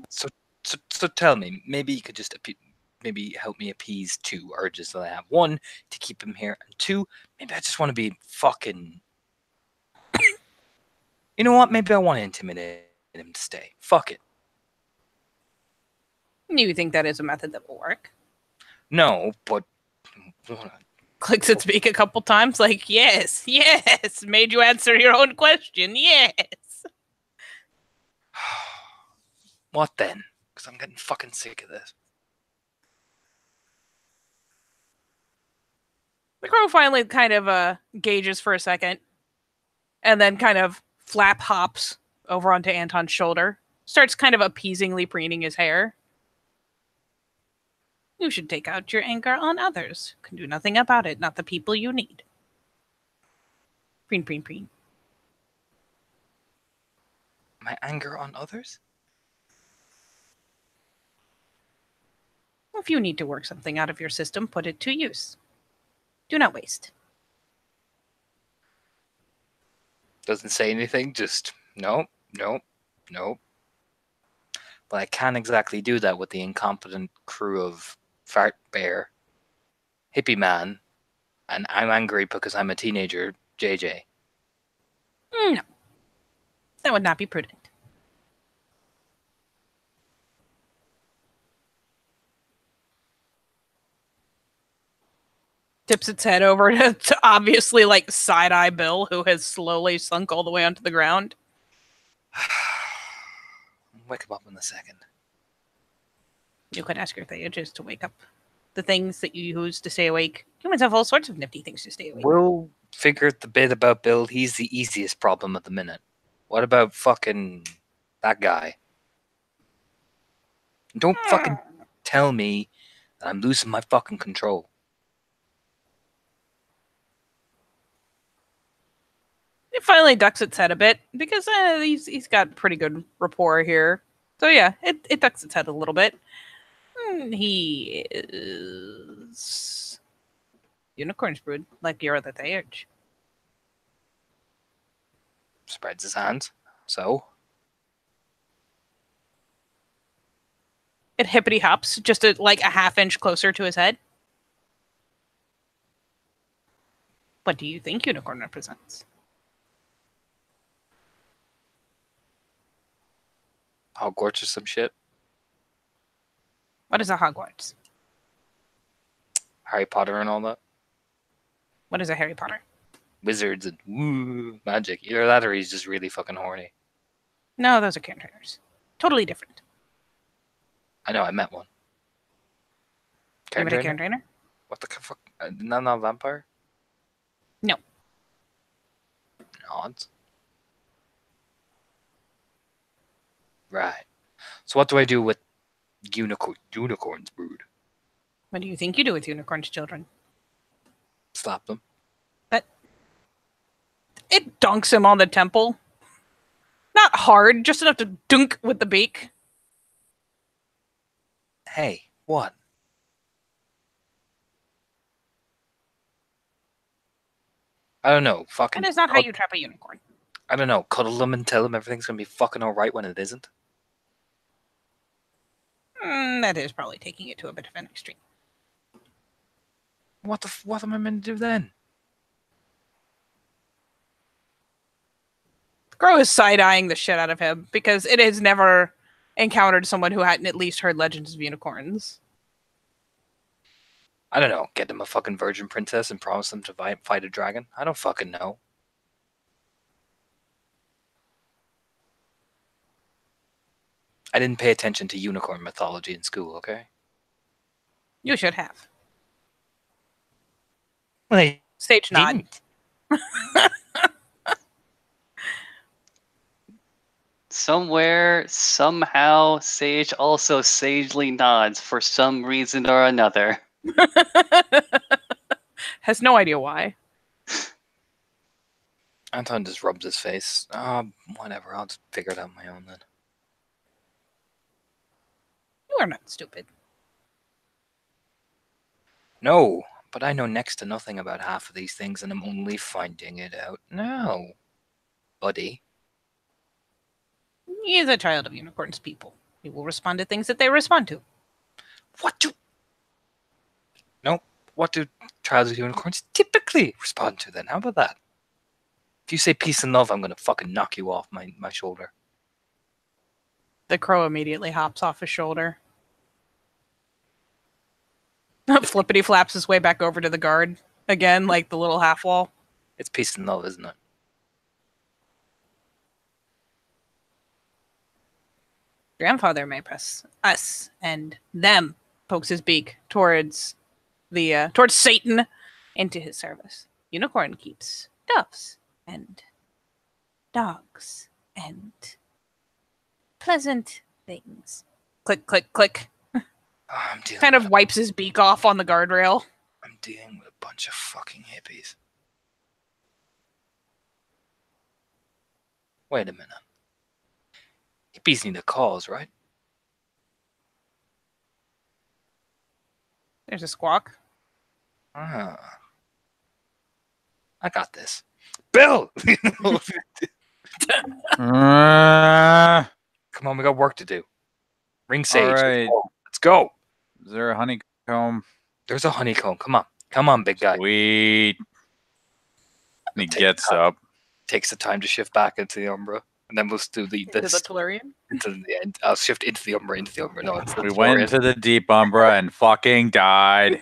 So tell me, maybe you could just maybe help me appease two urges that I have. One, to keep him here, and two, maybe I just want to be fucking. You know what? Maybe I want to intimidate him to stay. Fuck it. Do you think that is a method that will work? No, but Clicks its beak a couple times, like, yes, made you answer your own question, yes. what then? Because I'm getting fucking sick of this. The crow finally kind of gauges for a second, and then kind of flap hops over onto Anton's shoulder, starts kind of appeasingly preening his hair. You should take out your anger on others. Can do nothing about it, not the people you need. Preen, preen, preen. My anger on others? If you need to work something out of your system, put it to use. Do not waste. Doesn't say anything, just no. But I can't exactly do that with the incompetent crew of Fart Bear, Hippie Man, and I'm angry because I'm a teenager, JJ. No. That would not be prudent. Tips its head over to obviously like side-eye Bill, who has slowly sunk all the way onto the ground. Wake him up in a second. You could ask your Theages to wake up. The things that you use to stay awake. Humans have all sorts of nifty things to stay awake. We'll figure the bit about Bill. He's the easiest problem at the minute. What about fucking that guy? Don't fucking tell me that I'm losing my fucking control. It finally ducks its head a bit because he's got pretty good rapport here. So yeah, it ducks its head a little bit. He is unicorn's brood, like your other Theurge. Spreads his hands. So It hippity hops just like a half-inch closer to his head. What do you think unicorn represents? Hogwarts or some shit. What is a Hogwarts? Harry Potter and all that. What is a Harry Potter? Wizards and woo, magic. Either that or he's just really fucking horny. No, those are cairn trainers. Totally different. I know, I met one. You met a cairn trainer? What the fuck? Not a vampire? No. Nods. Right. So what do I do with unicorn's brood? What do you think you do with unicorn's children? Slap them. It dunks him on the temple. Not hard, just enough to dunk with the beak. Hey, what? I don't know. Fucking. That is not how you trap a unicorn. I don't know. Cuddle them and tell them everything's gonna be fucking alright when it isn't. That is probably taking it to a bit of an extreme. What am I meant to do then? Crow is side-eyeing the shit out of him because it has never encountered someone who hadn't at least heard legends of unicorns. I don't know. Get them a fucking virgin princess and promise them to fight a dragon? I don't fucking know. I didn't pay attention to unicorn mythology in school, okay? You should have. Well, I Stage nod. didn't. Somewhere, somehow, Sage also sagely nods for some reason or another. Has no idea why. Anton just rubs his face. Whatever. I'll just figure it out on my own then. You are not stupid. No, but I know next to nothing about half of these things and I'm only finding it out now. Buddy. He is a child of unicorns people. He will respond to things that they respond to. What do trials of unicorns typically respond to then? How about that? If you say peace and love, I'm gonna fucking knock you off my shoulder. The crow immediately hops off his shoulder. Flippity flaps his way back over to the guard. Again, like the little half wall. It's peace and love, isn't it? Grandfather may press us and them, pokes his beak towards towards Satan into his service. Unicorn keeps doves and dogs and pleasant things. Click, click, click. I'm dealing Kind of wipes his beak off on the guardrail. I'm dealing with a bunch of fucking hippies. Wait a minute. Hippies need a cause, right? There's a squawk. I got this. Bill! Come on, we got work to do. Ring Sage. All right. Let's go. Is there a honeycomb? There's a honeycomb. Come on. Come on, big guy. Sweet. And he Take gets time. up. Takes the time to shift back into the Umbra. And then we'll do the Into the Tellurian. into the end. I'll shift into the Umbra, No, it's the We went Tellurian. into the deep Umbra and fucking died.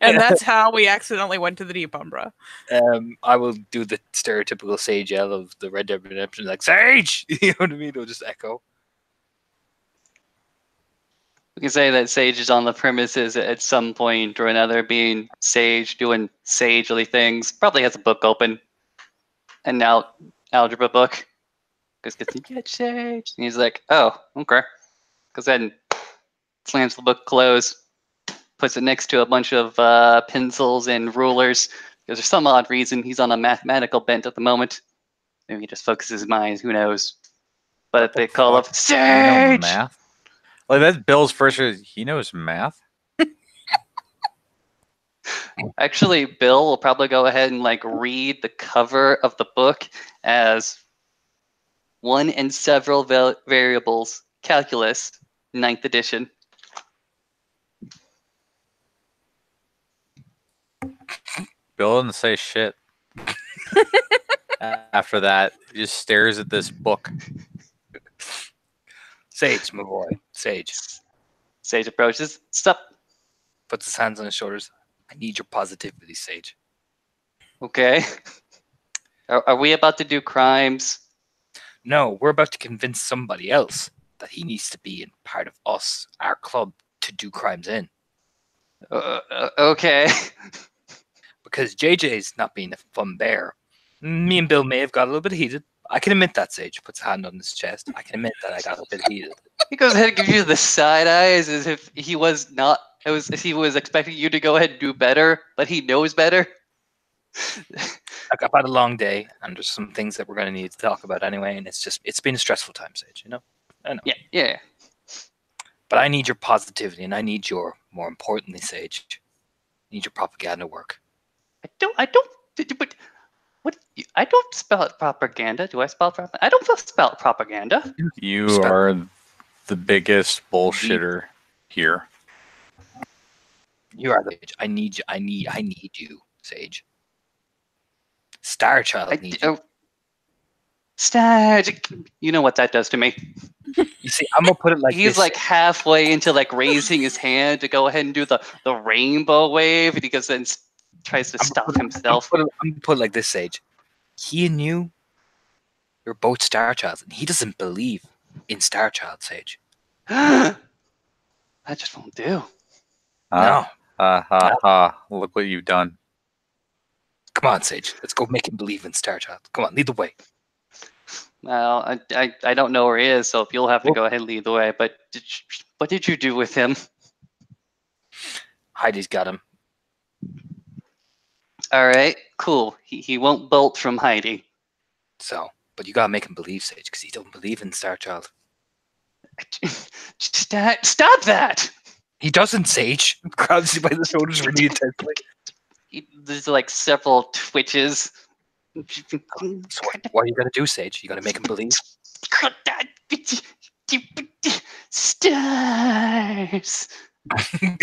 And that's how we accidentally went to the Deep Umbra. I will do the stereotypical Sage yell of the Red Dead Redemption, like Sage. You know what I mean? It'll just echo. We can say that Sage is on the premises at some point or another, being Sage, doing sagely things. Probably has a book open, and now algebra book. Goes gets to get Sage, and he's like, "Oh, okay." Goes ahead and slams the book closed, puts it next to a bunch of pencils and rulers. Because there's some odd reason he's on a mathematical bent at the moment. Maybe he just focuses his mind. Who knows? But at the call of You know Sage. math? Like that's Bill's first. He knows math. Actually, Bill will probably go ahead and like read the cover of the book as one and several variables, calculus, 9th edition. Bill doesn't say shit. After that, he just stares at this book. Sage, my boy. Sage. Sage approaches. Stop. Puts his hands on his shoulders. I need your positivity, Sage. Okay. Are we about to do crimes? No, we're about to convince somebody else that he needs to be in part of us, our club, to do crimes in. Okay. Because JJ's not being a fun bear. Me and Bill may have got a little bit heated. I can admit that, Sage. Puts a hand on his chest. I can admit that I got a bit heated. He goes ahead and gives you the side eyes as if he was not. As he was expecting you to go ahead and do better, but he knows better. Like, I've had a long day, and there's some things that we're going to need to talk about anyway, and it's been a stressful time, Sage, you know? I know. Yeah. But I need your positivity, and I need your, more importantly, Sage, I need your propaganda work. I don't. But what? I don't spell it propaganda. Do I spell propaganda? I don't spell it propaganda. You are the biggest bullshitter here. You are the Sage. I need you. I need you, Sage. Star Child needs you. Star. You know what that does to me. You see, I'm gonna put it like he's this. like halfway into like raising his hand to go ahead and do the rainbow wave, and he goes and tries to stop himself. I'm gonna put it like this, Sage. He and you're both Star Childs, and he doesn't believe in Star Child, Sage. That just won't do. No. Look what you've done. Come on, Sage. Let's go make him believe in Star Child. Come on, lead the way. Well, I don't know where he is, so you'll have to go ahead and lead the way. But what did you do with him? Heidi's got him. All right, cool. He won't bolt from Heidi. So, but you gotta make him believe, Sage, because he don't believe in Star Child. Stop that! He doesn't, Sage. Grabs you by the shoulders really intensely. There's like several twitches. So what are you gonna do, Sage? You gotta make him believe? Stars.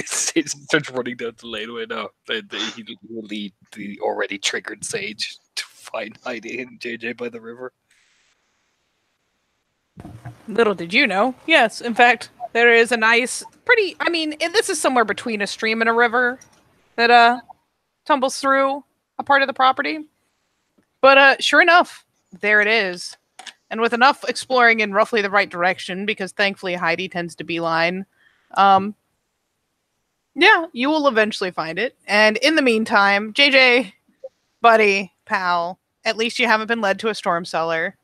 Sage starts running down the laneway now. He will lead the already triggered Sage to find Heidi and JJ by the river. Little did you know. Yes, in fact, there is a nice, pretty, I mean, this is somewhere between a stream and a river that tumbles through a part of the property. But sure enough, there it is. And with enough exploring in roughly the right direction, because thankfully Heidi tends to beeline, yeah, you will eventually find it. And in the meantime, JJ, buddy, pal, at least you haven't been led to a storm cellar.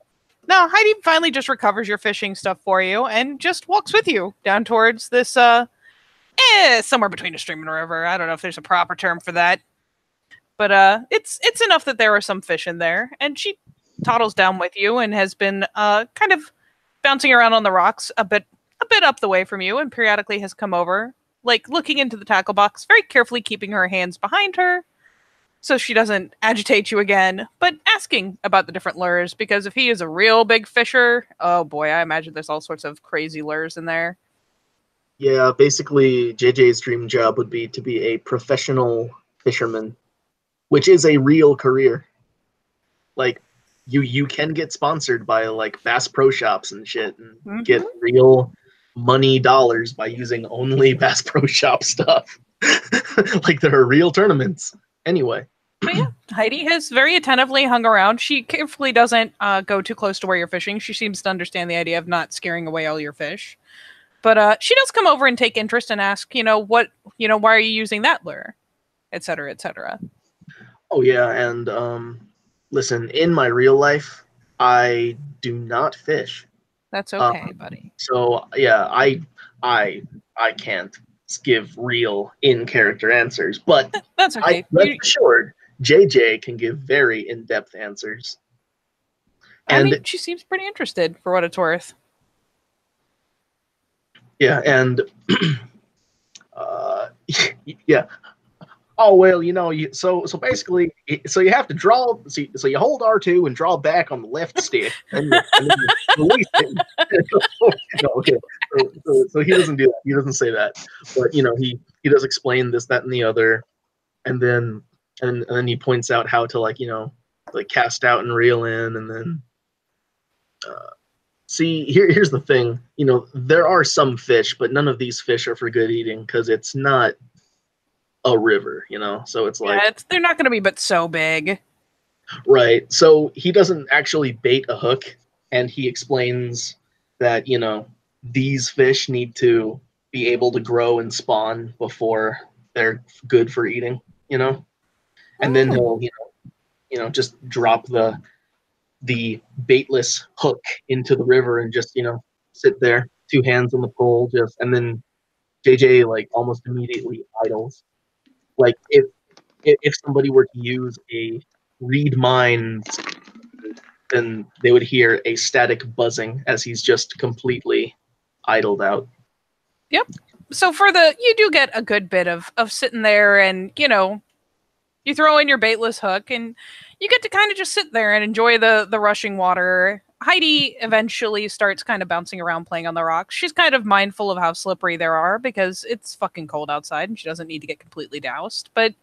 No, Heidi finally just recovers your fishing stuff for you and just walks with you down towards this, somewhere between a stream and a river. I don't know if there's a proper term for that. But it's enough that there are some fish in there. And she toddles down with you and has been kind of bouncing around on the rocks a bit up the way from you, and periodically has come over, like looking into the tackle box, very carefully keeping her hands behind her so she doesn't agitate you again, but asking about the different lures, because if he is a real big fisher, oh boy, I imagine there's all sorts of crazy lures in there. Yeah, basically JJ's dream job would be to be a professional fisherman, which is a real career. Like, you can get sponsored by like Bass Pro Shops and shit, and Mhm. get real money dollars by using only Bass Pro Shop stuff. Like there are real tournaments. Anyway, But yeah, Heidi has very attentively hung around. She carefully doesn't go too close to where you're fishing. She seems to understand the idea of not scaring away all your fish. But she does come over and take interest and ask, why are you using that lure, et cetera, et cetera. oh yeah, and listen, in my real life, I do not fish. That's okay, buddy. So yeah, I can't give real in-character answers, but That's okay. I rest assured JJ can give very in-depth answers. I And mean, she seems pretty interested for what it's worth. yeah, and yeah. Oh well, so basically, so you have to draw. So you hold R2 and draw back on the left stick, and then you release it. No, okay. So he doesn't do that. He doesn't say that, but he does explain this, that, and the other, and then he points out how to like cast out and reel in, and then see here's the thing. There are some fish, but none of these fish are for good eating because it's not a river, so it's like they're not going to be but so big. Right. So he doesn't actually bait a hook, and he explains that these fish need to be able to grow and spawn before they're good for eating, and then he'll just drop the baitless hook into the river and just sit there, two hands on the pole, and then JJ like almost immediately idles. Like if somebody were to use a read minds, then they would hear a static buzzing as he's just completely idled out. Yep. So you do get a good bit of sitting there, and you throw in your baitless hook, and you get to kind of just sit there and enjoy the rushing water. Heidi eventually starts kind of bouncing around playing on the rocks. She's kind of mindful of how slippery there are because it's fucking cold outside and she doesn't need to get completely doused. But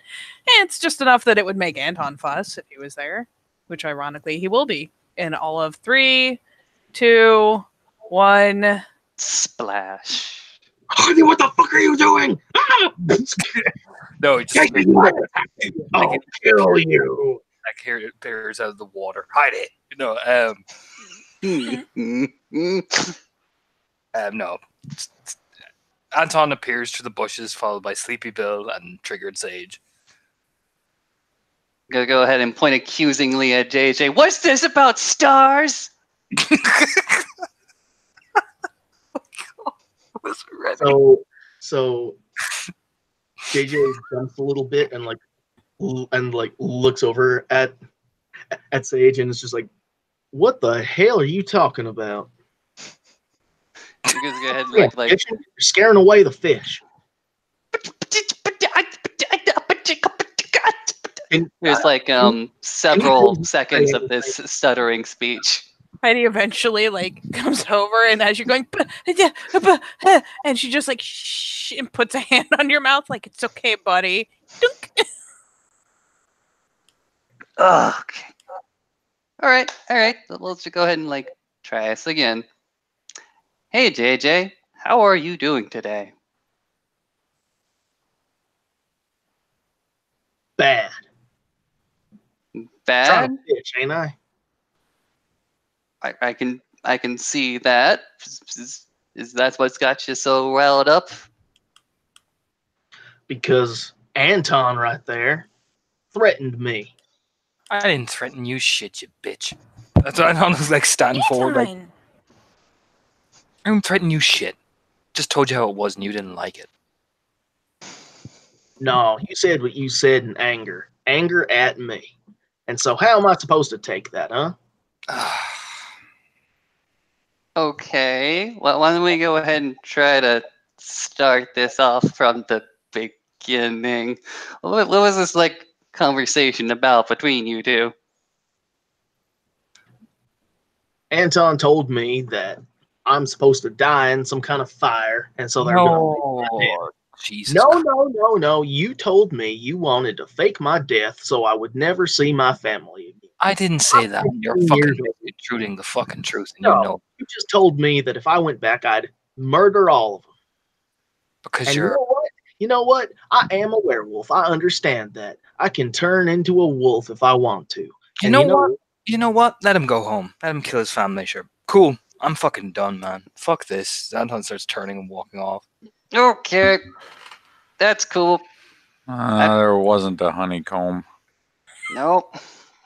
it's just enough that it would make Anton fuss if he was there, which ironically he will be in all of 3, 2, 1. Splash. Heidi, what the fuck are you doing? Ah! No, it's I'll kill you. like here it bears out of the water. Hide it. No. Anton appears through the bushes, followed by Sleepy Bill and Triggered Sage. I'm gonna go ahead and point accusingly at JJ. What's this about stars? So JJ jumps a little bit and looks over at Sage and is just like, "What the hell are you talking about?" You guys go ahead and like You're scaring away the fish. There's like several seconds of this stuttering speech. Heidi eventually comes over, and as you're going, and she just shh, and puts a hand on your mouth like, "It's okay, buddy." Okay. All right. Let's just go ahead and try this again. Hey JJ, how are you doing today? Bad. Bad? Trying to fish, ain't I? I can see that. Is that what's got you so riled up? Because Anton right there threatened me. I didn't threaten you, shit, you bitch. That's what Anton was standing forward. I didn't threaten you, shit. Just told you how it was, and you didn't like it. No, you said what you said in anger. Anger at me. And so how am I supposed to take that, huh? Okay, well, why don't we go ahead and try to start this off from the beginning. What was this conversation about between you two? Anton told me that I'm supposed to die in some kind of fire, and so they're gonna Jesus. No. You told me you wanted to fake my death so I would never see my family again. I didn't say that. You're 15 fucking years old. intruding the fucking truth, and No. you know You just told me that if I went back, I'd murder all of them. because And you you're. know what? You know what? I am a werewolf. I understand that. I can turn into a wolf if I want to. You And know what? You know what? Let him go home. Let him kill his family. Sure. Cool. I'm fucking done, man. Fuck this. Anton starts turning and walking off. Okay, that's cool. There wasn't a honeycomb. Nope.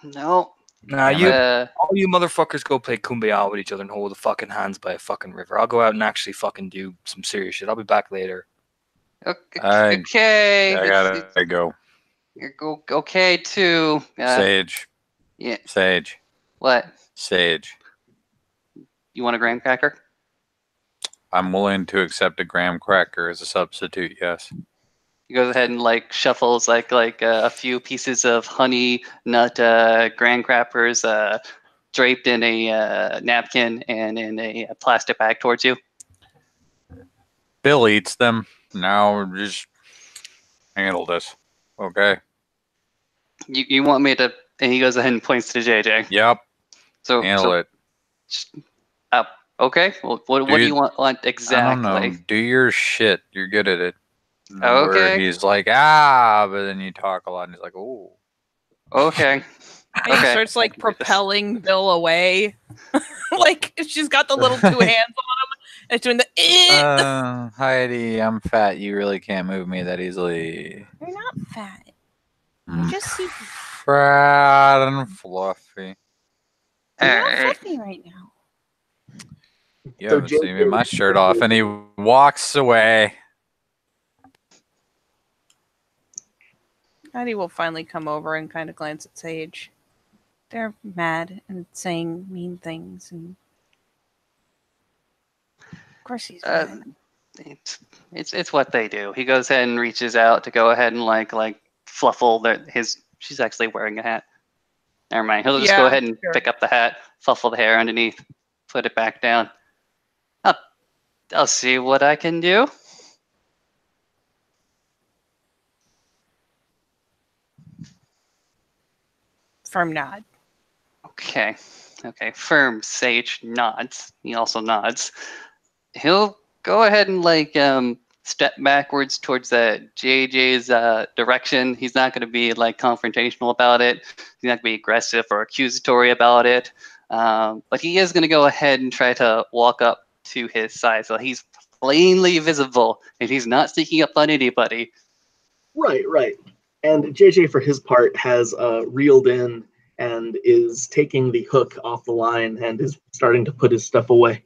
Nope. Nah, Damn you it. all you motherfuckers go play Kumbaya with each other and hold the fucking hands by a fucking river. I'll go out and actually fucking do some serious shit. I'll be back later. Okay. Okay. I gotta go. Okay, too. Sage. Yeah. Sage. What? Sage. You want a graham cracker? I'm willing to accept a graham cracker as a substitute, yes. He goes ahead and like shuffles like a few pieces of honey nut graham crackers draped in a napkin and in a plastic bag towards you. Bill eats them. Now just handle this. Okay. You want me to? And he goes ahead and points to JJ. Yep. So Handle it. Okay. Well, what do you want exactly? I don't know. Do your shit. You're good at it. Okay. Where he's like, but then you talk a lot and he's like, oh. Okay. And he starts like propelling Bill away. Like she's got the little 2 hands on him and it's doing the Heidi, I'm fat. You really can't move me that easily. You're not fat. Mm. Just see Fat and fluffy. you're not fluffy right now. You So haven't seen me with my shirt off, and he walks away. Addie will finally come over and kind of glance at Sage. They're mad and saying mean things, and of course he's mad. It's what they do. He goes ahead and reaches out to go ahead and like fluffle his. She's actually wearing a hat. Never mind. He'll just go ahead and pick up the hat, fluffle the hair underneath, put it back down. I'll see what I can do. Firm nod. Okay. Firm Sage nods. He also nods. He'll go ahead and like step backwards towards JJ's direction. He's not going to be like confrontational about it. He's not going to be aggressive or accusatory about it. But he is going to go ahead and try to walk up to his side, so he's plainly visible and he's not sneaking up on anybody. Right. And JJ, for his part, has reeled in and is taking the hook off the line and is starting to put his stuff away.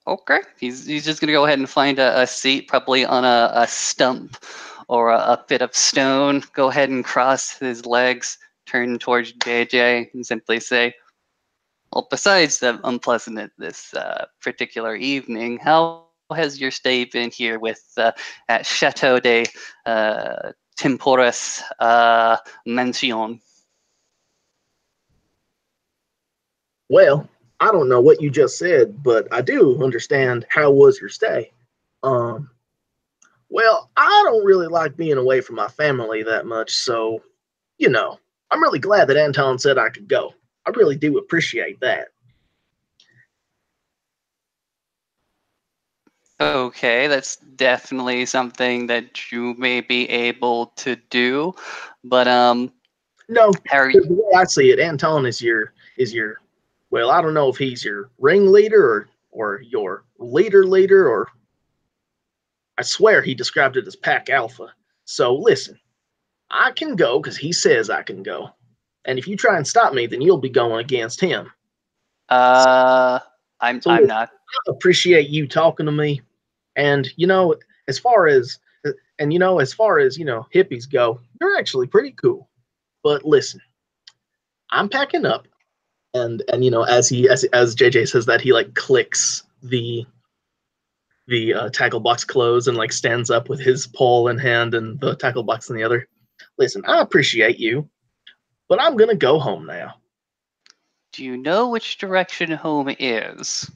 Okay. He's just going to go ahead and find a seat, probably on a stump or a bit of stone. Go ahead and cross his legs, turn towards JJ, and simply say, well, besides the unpleasantness this particular evening, how has your stay been here at Chateau de Temporis Mansion? Well, I don't know what you just said, but I do understand how was your stay. Well, I don't really like being away from my family that much, so, I'm really glad that Anton said I could go. I really do appreciate that. Okay, that's definitely something that you may be able to do, but No, Harry, the way I see it, Anton is your well, I don't know if he's your ringleader or your leader, or I swear he described it as Pack Alpha. So listen, I can go because he says I can go. And if you try and stop me, then you'll be going against him. I'm listen, not. I appreciate you talking to me. And as far as hippies go, you're actually pretty cool. But listen, I'm packing up. And as JJ says that, he like clicks the tackle box closed and like stands up with his pole in hand and the tackle box in the other. Listen, I appreciate you, but I'm gonna go home now. Do you know which direction home is?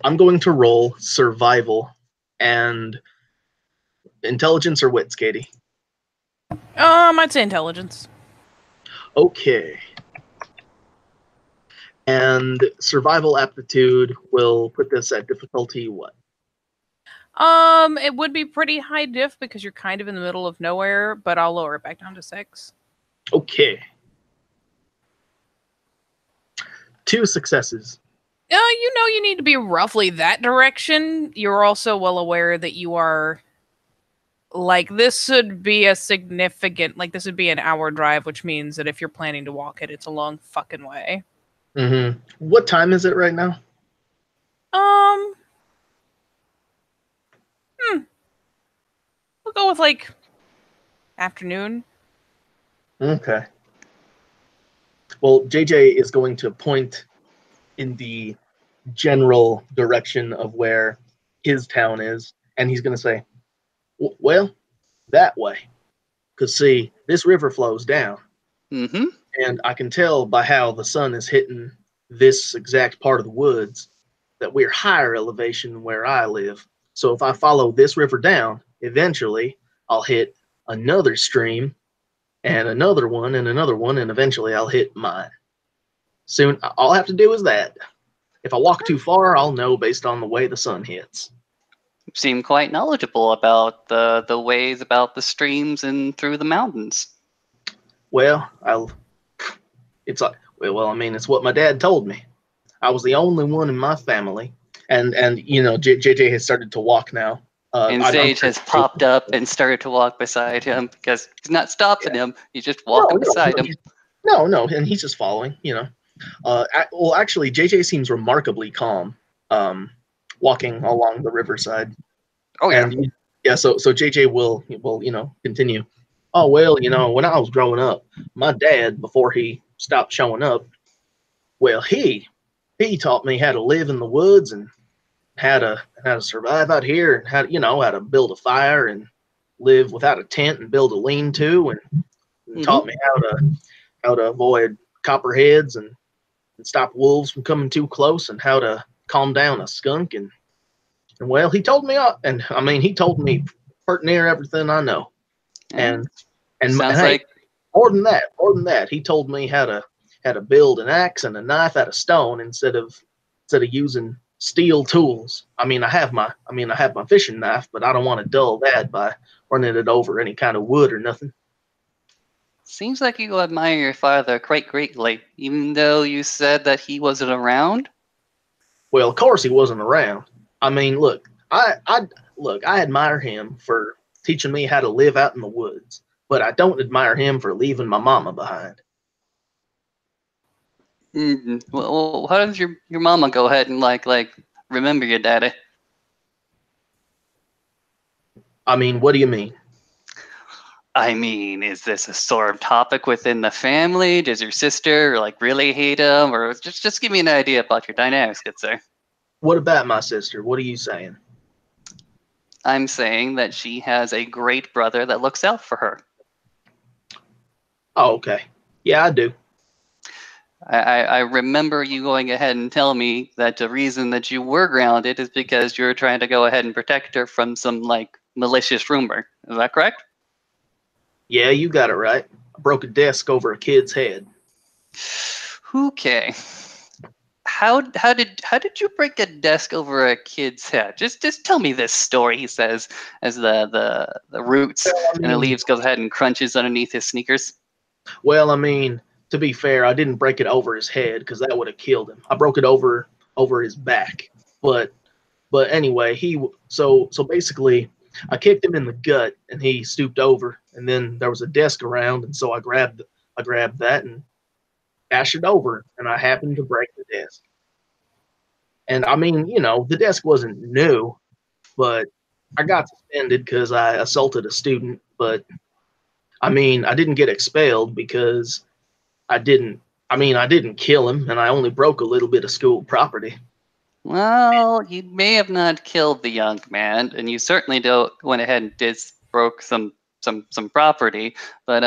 I'm going to roll survival and intelligence or wits, Katie. I'd say intelligence. Okay. And survival aptitude will put this at difficulty what? It would be pretty high diff because you're kind of in the middle of nowhere, but I'll lower it back down to 6. Okay. 2 successes. You need to be roughly that direction. You're also well aware that you are, like, this would be a significant, like, this would be an hour drive, which means that if you're planning to walk it, it's a long fucking way. Mm-hmm. What time is it right now? We'll go with, like, afternoon. Okay. Well, JJ is going to point in the general direction of where his town is, and he's going to say, well, that way. Because, see, this river flows down, Mm-hmm. and I can tell by how the sun is hitting this exact part of the woods that we're higher elevation than where I live. So if I follow this river down, eventually I'll hit another stream and another one, and eventually I'll hit mine. Soon, all I have to do is that. If I walk too far, I'll know based on the way the sun hits. You seem quite knowledgeable about the ways about the streams and through the mountains. Well, it's what my dad told me. I was the only one in my family, and JJ has started to walk now. And Sage has popped up and started to walk beside him because he's not stopping him. He's just walking beside him. No, and he's just following, actually, JJ seems remarkably calm, walking along the riverside. Oh, yeah. And so JJ will continue. Oh, well, when I was growing up, my dad, before he stopped showing up, well, he taught me how to live in the woods and how to survive out here, and how to build a fire and live without a tent and build a lean-to, and taught me how to avoid copperheads and stop wolves from coming too close, and how to calm down a skunk, and well, he told me pretty near everything I know, and Sounds hey, like more than that, he told me how to build an axe and a knife out of stone instead of using steel tools. I have my fishing knife, but I don't want to dull that by running it over any kind of wood or nothing. seems like you admire your father quite greatly, even though you said that he wasn't around. Well, of course he wasn't around. Look, I admire him for teaching me how to live out in the woods, but I don't admire him for leaving my mama behind. Well, how does your mama go ahead and like remember your daddy? What do you mean? Is this a sort of topic within the family? Does your sister really hate him, or just give me an idea about your dynamics, good sir? What about my sister? What are you saying? I'm saying that she has a great brother that looks out for her. Oh, okay. Yeah, I do. I remember you going ahead and telling me that the reason that you were grounded is because you were trying to go ahead and protect her from some malicious rumor. Is that correct? Yeah, you got it right. I broke a desk over a kid's head. Okay. How did you break a desk over a kid's head? Just tell me this story, he says, as the roots and the leaves goes ahead and crunches underneath his sneakers. Well, to be fair, I didn't break it over his head because that would have killed him. I broke it over his back. But anyway, so basically I kicked him in the gut and he stooped over, and then there was a desk around, and so I grabbed that and dashed it over, and I happened to break the desk. And the desk wasn't new, but I got suspended because I assaulted a student, but I didn't get expelled because I didn't kill him, and I only broke a little bit of school property. Well, you may have not killed the young man, and you certainly went ahead and broke some property. But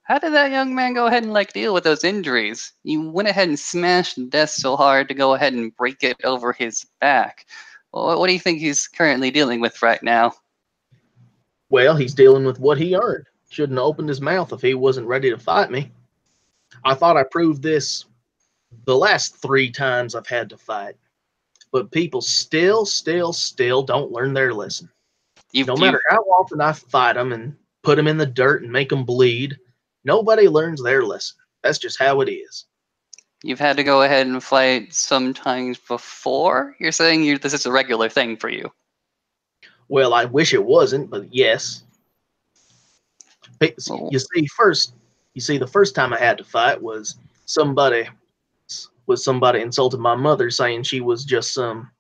how did that young man go ahead and deal with those injuries? You went ahead and smashed the desk so hard to go ahead and break it over his back. What do you think he's currently dealing with right now? Well, he's dealing with what he earned. shouldn't have opened his mouth if he wasn't ready to fight me. I thought I proved this the last 3 times I've had to fight. But people still don't learn their lesson. No matter how often I fight them and put them in the dirt and make them bleed, nobody learns their lesson. That's just how it is. You've had to go ahead and fight sometimes before? You're saying this is a regular thing for you? Well, I wish it wasn't, but yes. You see, the first time I had to fight was somebody insulted my mother, saying she was just some,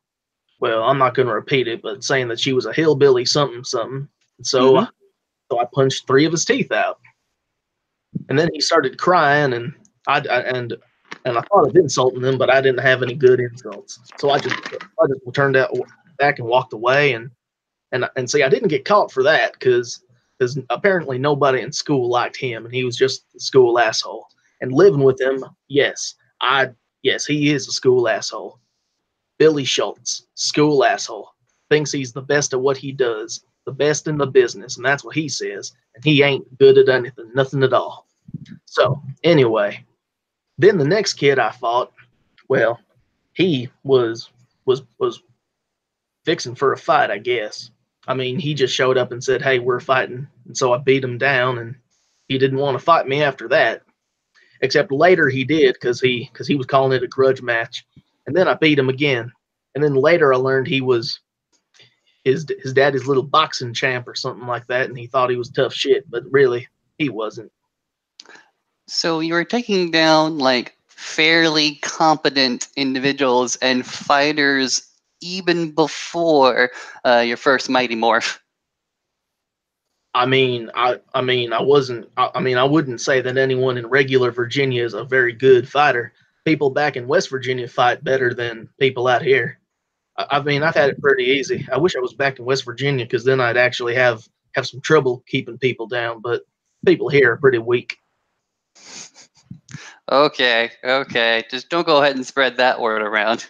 well, I'm not going to repeat it, but saying that she was a hillbilly something. And so I punched 3 of his teeth out. And then he started crying, and I thought of insulting him, but I didn't have any good insults. So I just turned back and walked away, and see, I didn't get caught for that because apparently nobody in school liked him, and he was just a school asshole. And living with him, yes, he is a school asshole. Billy Schultz, school asshole, thinks he's the best at what he does, the best in the business, and that's what he says. And he ain't good at anything, nothing at all. So anyway, then the next kid I fought, well, he was fixing for a fight, I guess. I mean, he just showed up and said, "Hey, we're fighting," and so I beat him down, and he didn't want to fight me after that. Except later he did, because he was calling it a grudge match, and then I beat him again. And then later I learned he was his daddy's little boxing champ or something like that, and he thought he was tough shit, but really he wasn't. So you were taking down like fairly competent individuals and fighters even before your first Mighty Morph. I wouldn't say that anyone in regular Virginia is a very good fighter. People back in West Virginia fight better than people out here. I've had it pretty easy. I wish I was back in West Virginia, because then I'd actually have some trouble keeping people down. But people here are pretty weak. Okay. Just don't go ahead and spread that word around.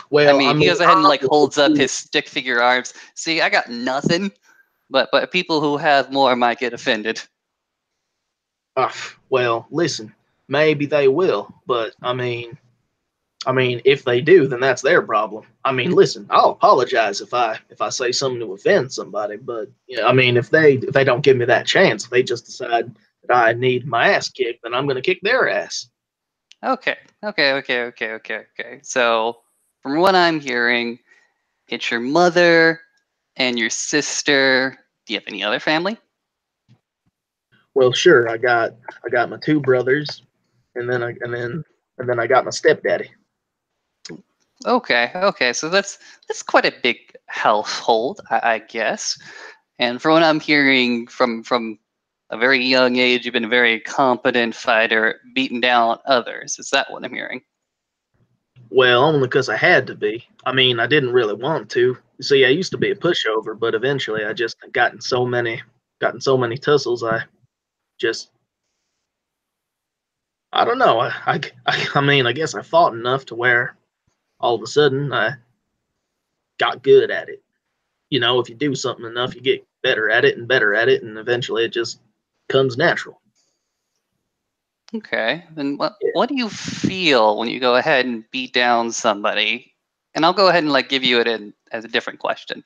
Well, he goes ahead and like holds up his stick figure arms. See, I got nothing, but people who have more might get offended. Well, listen, maybe they will, but I mean, if they do, then that's their problem. Listen, I'll apologize if I say something to offend somebody, but if they don't give me that chance, if they just decide that I need my ass kicked, then I'm going to kick their ass. Okay. So, from what I'm hearing, it's your mother and your sister. Do you have any other family? Well, sure. I got my 2 brothers, and then I got my stepdaddy. Okay. So that's quite a big household, I guess. And from what I'm hearing, from a very young age, you've been a very competent fighter, beating down others. Is that what I'm hearing? Well, only because I had to be. I didn't really want to. You see, I used to be a pushover, but eventually I just gotten so many tussles. I don't know. I guess I fought enough to where all of a sudden I got good at it. If you do something enough, you get better at it, and eventually it just comes natural. Okay. Then what do you feel when you go ahead and beat down somebody? And I'll go ahead and like give you it as a different question.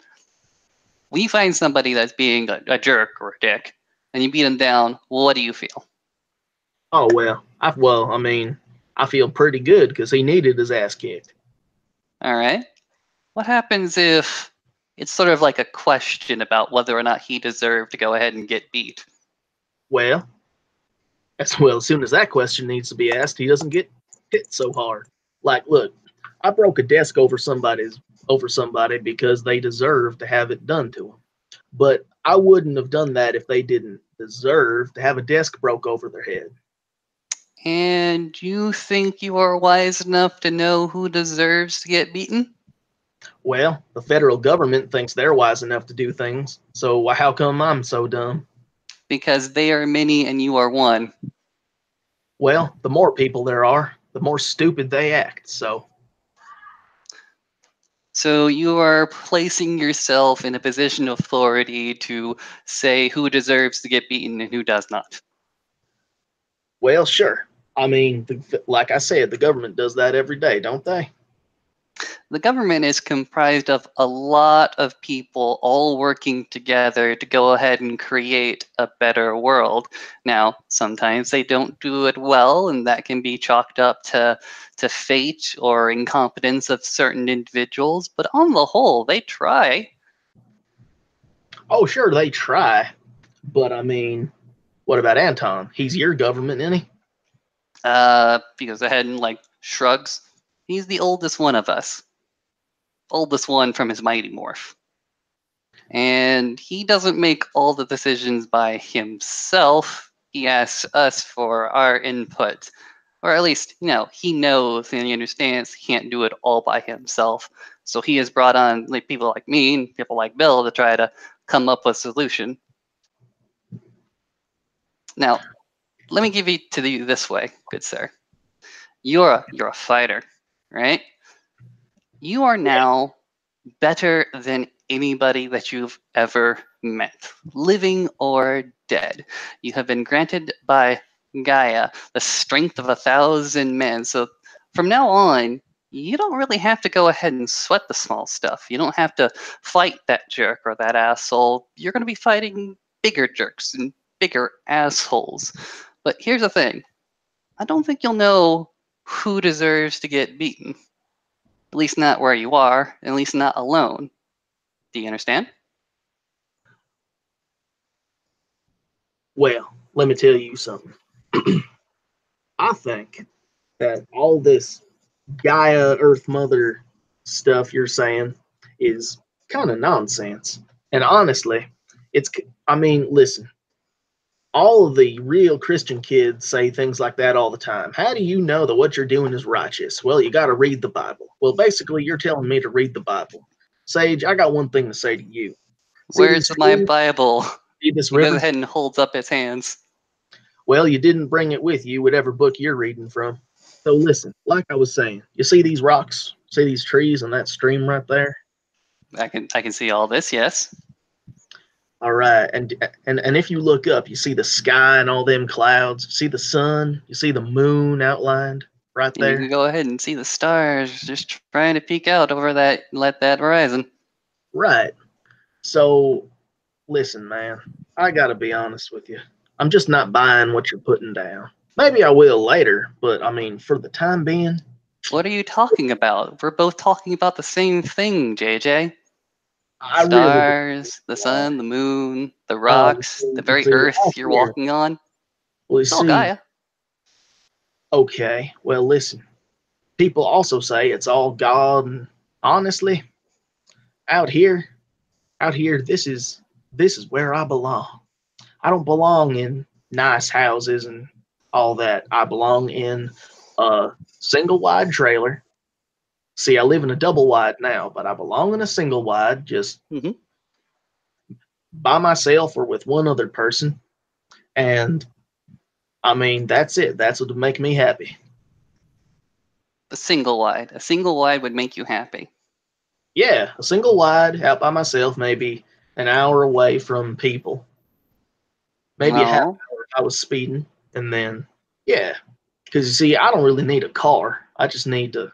When you find somebody that's being a jerk or a dick, and you beat them down, what do you feel? Oh, well, I feel pretty good, because he needed his ass kicked. All right. What happens if it's sort of like a question about whether or not he deserved to go ahead and get beat? Well, as soon as that question needs to be asked, he doesn't get hit so hard. Like, look, I broke a desk over somebody because they deserved to have it done to them. But I wouldn't have done that if they didn't deserve to have a desk broke over their head. And you think you are wise enough to know who deserves to get beaten? Well, the federal government thinks they're wise enough to do things, so how come I'm so dumb? Because they are many and you are one. Well, the more people there are, the more stupid they act, so. So you are placing yourself in a position of authority to say who deserves to get beaten and who does not. Well, sure. I mean, like I said, the government does that every day, don't they? The government is comprised of a lot of people all working together to go ahead and create a better world. Now, sometimes they don't do it well, and that can be chalked up to fate or incompetence of certain individuals, but on the whole, they try. Oh, sure, they try. But I mean, what about Anton? He's your government, isn't he? He goes ahead and like shrugs. He's the oldest one of us. Oldest one from his Mighty Morph. And he doesn't make all the decisions by himself. He asks us for our input. Or at least, he knows and he understands he can't do it all by himself. So he has brought on like people like me and people like Bill to try to come up with a solution. Now, let me give it to you this way, good sir. You're a fighter, right? You are now better than anybody that you've ever met, living or dead. You have been granted by Gaia the strength of 1,000 men. So from now on, you don't really have to go ahead and sweat the small stuff. You don't have to fight that jerk or that asshole. You're going to be fighting bigger jerks and bigger assholes. But here's the thing. I don't think you'll know who deserves to get beaten. At least not where you are, at least not alone. Do you understand? Well, let me tell you something. I think that all this Gaia Earth Mother stuff you're saying is kind of nonsense. And honestly, listen, all of the real Christian kids say things like that all the time. How do you know that what you're doing is righteous? Well, you got to read the Bible. Well, basically, you're telling me to read the Bible. Sage, I got one thing to say to you. Where's my Bible? See this He goes river? ahead and holds up his hands. Well, you didn't bring it with you, whatever book you're reading from. So listen, like I was saying, you see these rocks, see these trees and that stream right there? I can see all this, yes. All right, and if you look up, you see the sky and all them clouds. You see the sun. You see the moon outlined right And you there. can go ahead and see the stars just trying to peek out over that horizon. Right. So, listen, man, I gotta be honest with you. I'm just not buying what you're putting down. Maybe I will later, but I mean, for the time being, What are you talking about? We're both talking about the same thing, JJ. I Stars, the sun, the moon, the rocks, the very see, earth out you're here- walking on. Well, you It's all see, Gaia. okay, well, listen. People also say it's all God, and honestly, out here, this is where I belong. I don't belong in nice houses and all that. I belong in a single wide trailer. See, I live in a double wide now, but I belong in a single wide, just Mhm. by myself or with one other person. And I mean, that's it. That's what would make me happy. A single wide. A single wide would make you happy. Yeah, a single wide out by myself, maybe an hour away from people. Maybe a half No. hour if I was speeding. And then, yeah, because you see, I don't really need a car. I just need to,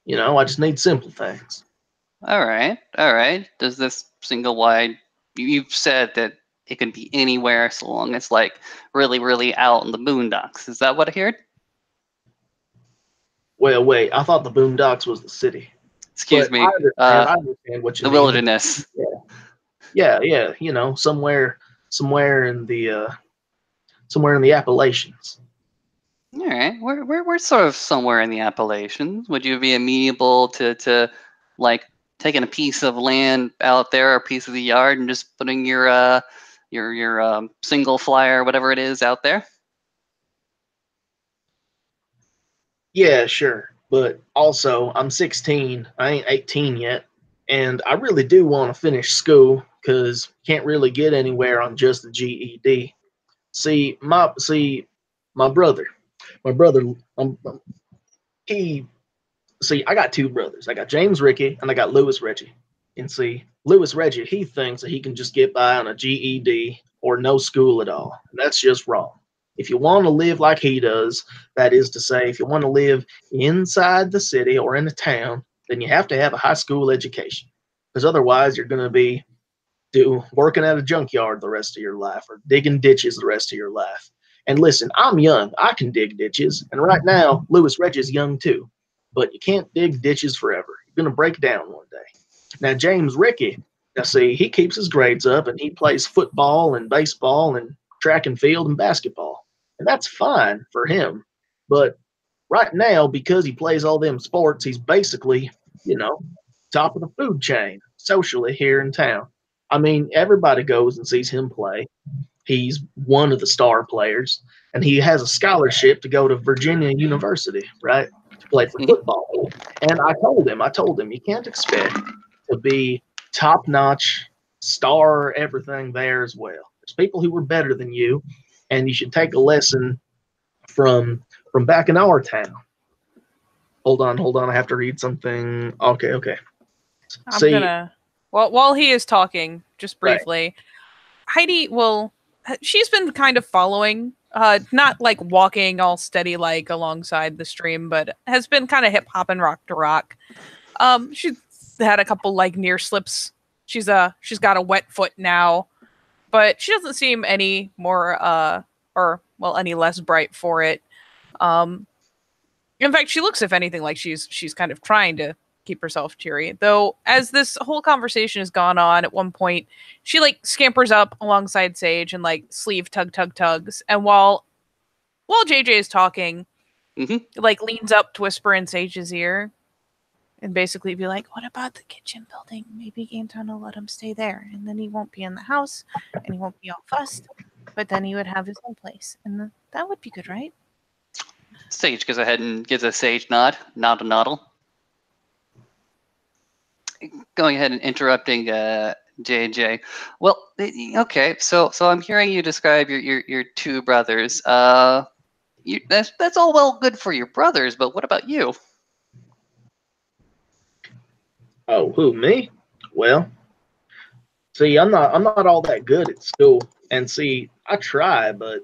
I just need simple things. All right. Does this single wide? You've said that it can be anywhere so long as like really, really out in the boondocks. Is that what I heard? Well, wait, I thought the Boondocks was the city. Excuse But me. I understand what you The mean. wilderness. Yeah, somewhere in the Appalachians. All right. We're sort of somewhere in the Appalachians. Would you be amenable to like taking a piece of land out there, or a piece of the yard, and just putting your single flyer, whatever it is, out there? Yeah, sure. But also, I'm 16. I ain't 18 yet, and I really do want to finish school because can't really get anywhere on just the GED. See, my brother, he see, I got two brothers. I got James Ricky and I got Lewis Reggie. And see, Lewis Reggie, he thinks that he can just get by on a GED or no school at all. And that's just wrong. If you want to live like he does, that is to say, if you want to live inside the city or in a town, then you have to have a high school education. Because otherwise, you're going to be working at a junkyard the rest of your life or digging ditches the rest of your life. And listen, I'm young. I can dig ditches. And right now, Lewis Reggie's young too. But you can't dig ditches forever. You're going to break down one day. Now, James Ricky, now see, he keeps his grades up and he plays football and baseball and track and field and basketball. And that's fine for him. But right now, because he plays all them sports, he's basically, top of the food chain socially here in town. I mean, everybody goes and sees him play. He's one of the star players, and he has a scholarship to go to Virginia University, right, to play for football. And I told him, you can't expect to be top-notch, star, everything there as well. There's people who were better than you, and you should take a lesson from back in our town. Hold on. I have to read something. Okay. While he is talking, just briefly, Heidi she's been kind of following, not like walking all steady like alongside the stream, but has been kind of hip hopping rock to rock. She's had a couple like near slips. She's got a wet foot now, but she doesn't seem any more any less bright for it. In fact, she looks, if anything, like she's kind of trying to keep herself cheery. Though, as this whole conversation has gone on, at one point, she like scampers up alongside Sage and like sleeve tugs. And while JJ is talking, like leans up to whisper in Sage's ear and basically be like, "What about the kitchen building? Maybe Game Time will let him stay there, and then he won't be in the house, and he won't be all fussed. But then he would have his own place, and that would be good, right?" Sage goes ahead and gives a Sage nod a noddle. Going ahead and interrupting JJ. Well, okay, so I'm hearing you describe your two brothers. That's all well good for your brothers, but what about you? Oh, who, me? Well, see, I'm not all that good at school, and see, I try, but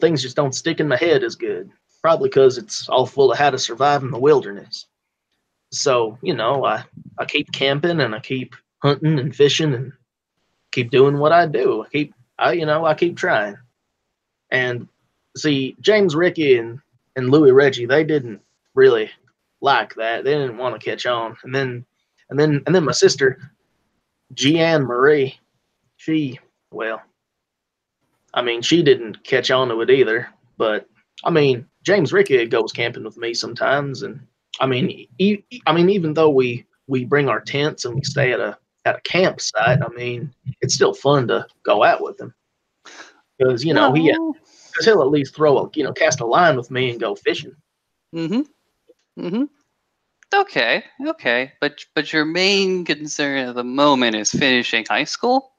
things just don't stick in my head as good. Probably because it's all full of how to survive in the wilderness. So, I keep camping and I keep hunting and fishing and keep doing what I do. I keep trying. And see, James Ricky and Louis Reggie, they didn't really like that. They didn't want to catch on. And then my sister, Jeanne Marie, she didn't catch on to it either. But James Ricky goes camping with me sometimes, and even though we bring our tents and we stay at a campsite, it's still fun to go out with him because he'll at least cast a line with me and go fishing. Okay, but your main concern at the moment is finishing high school?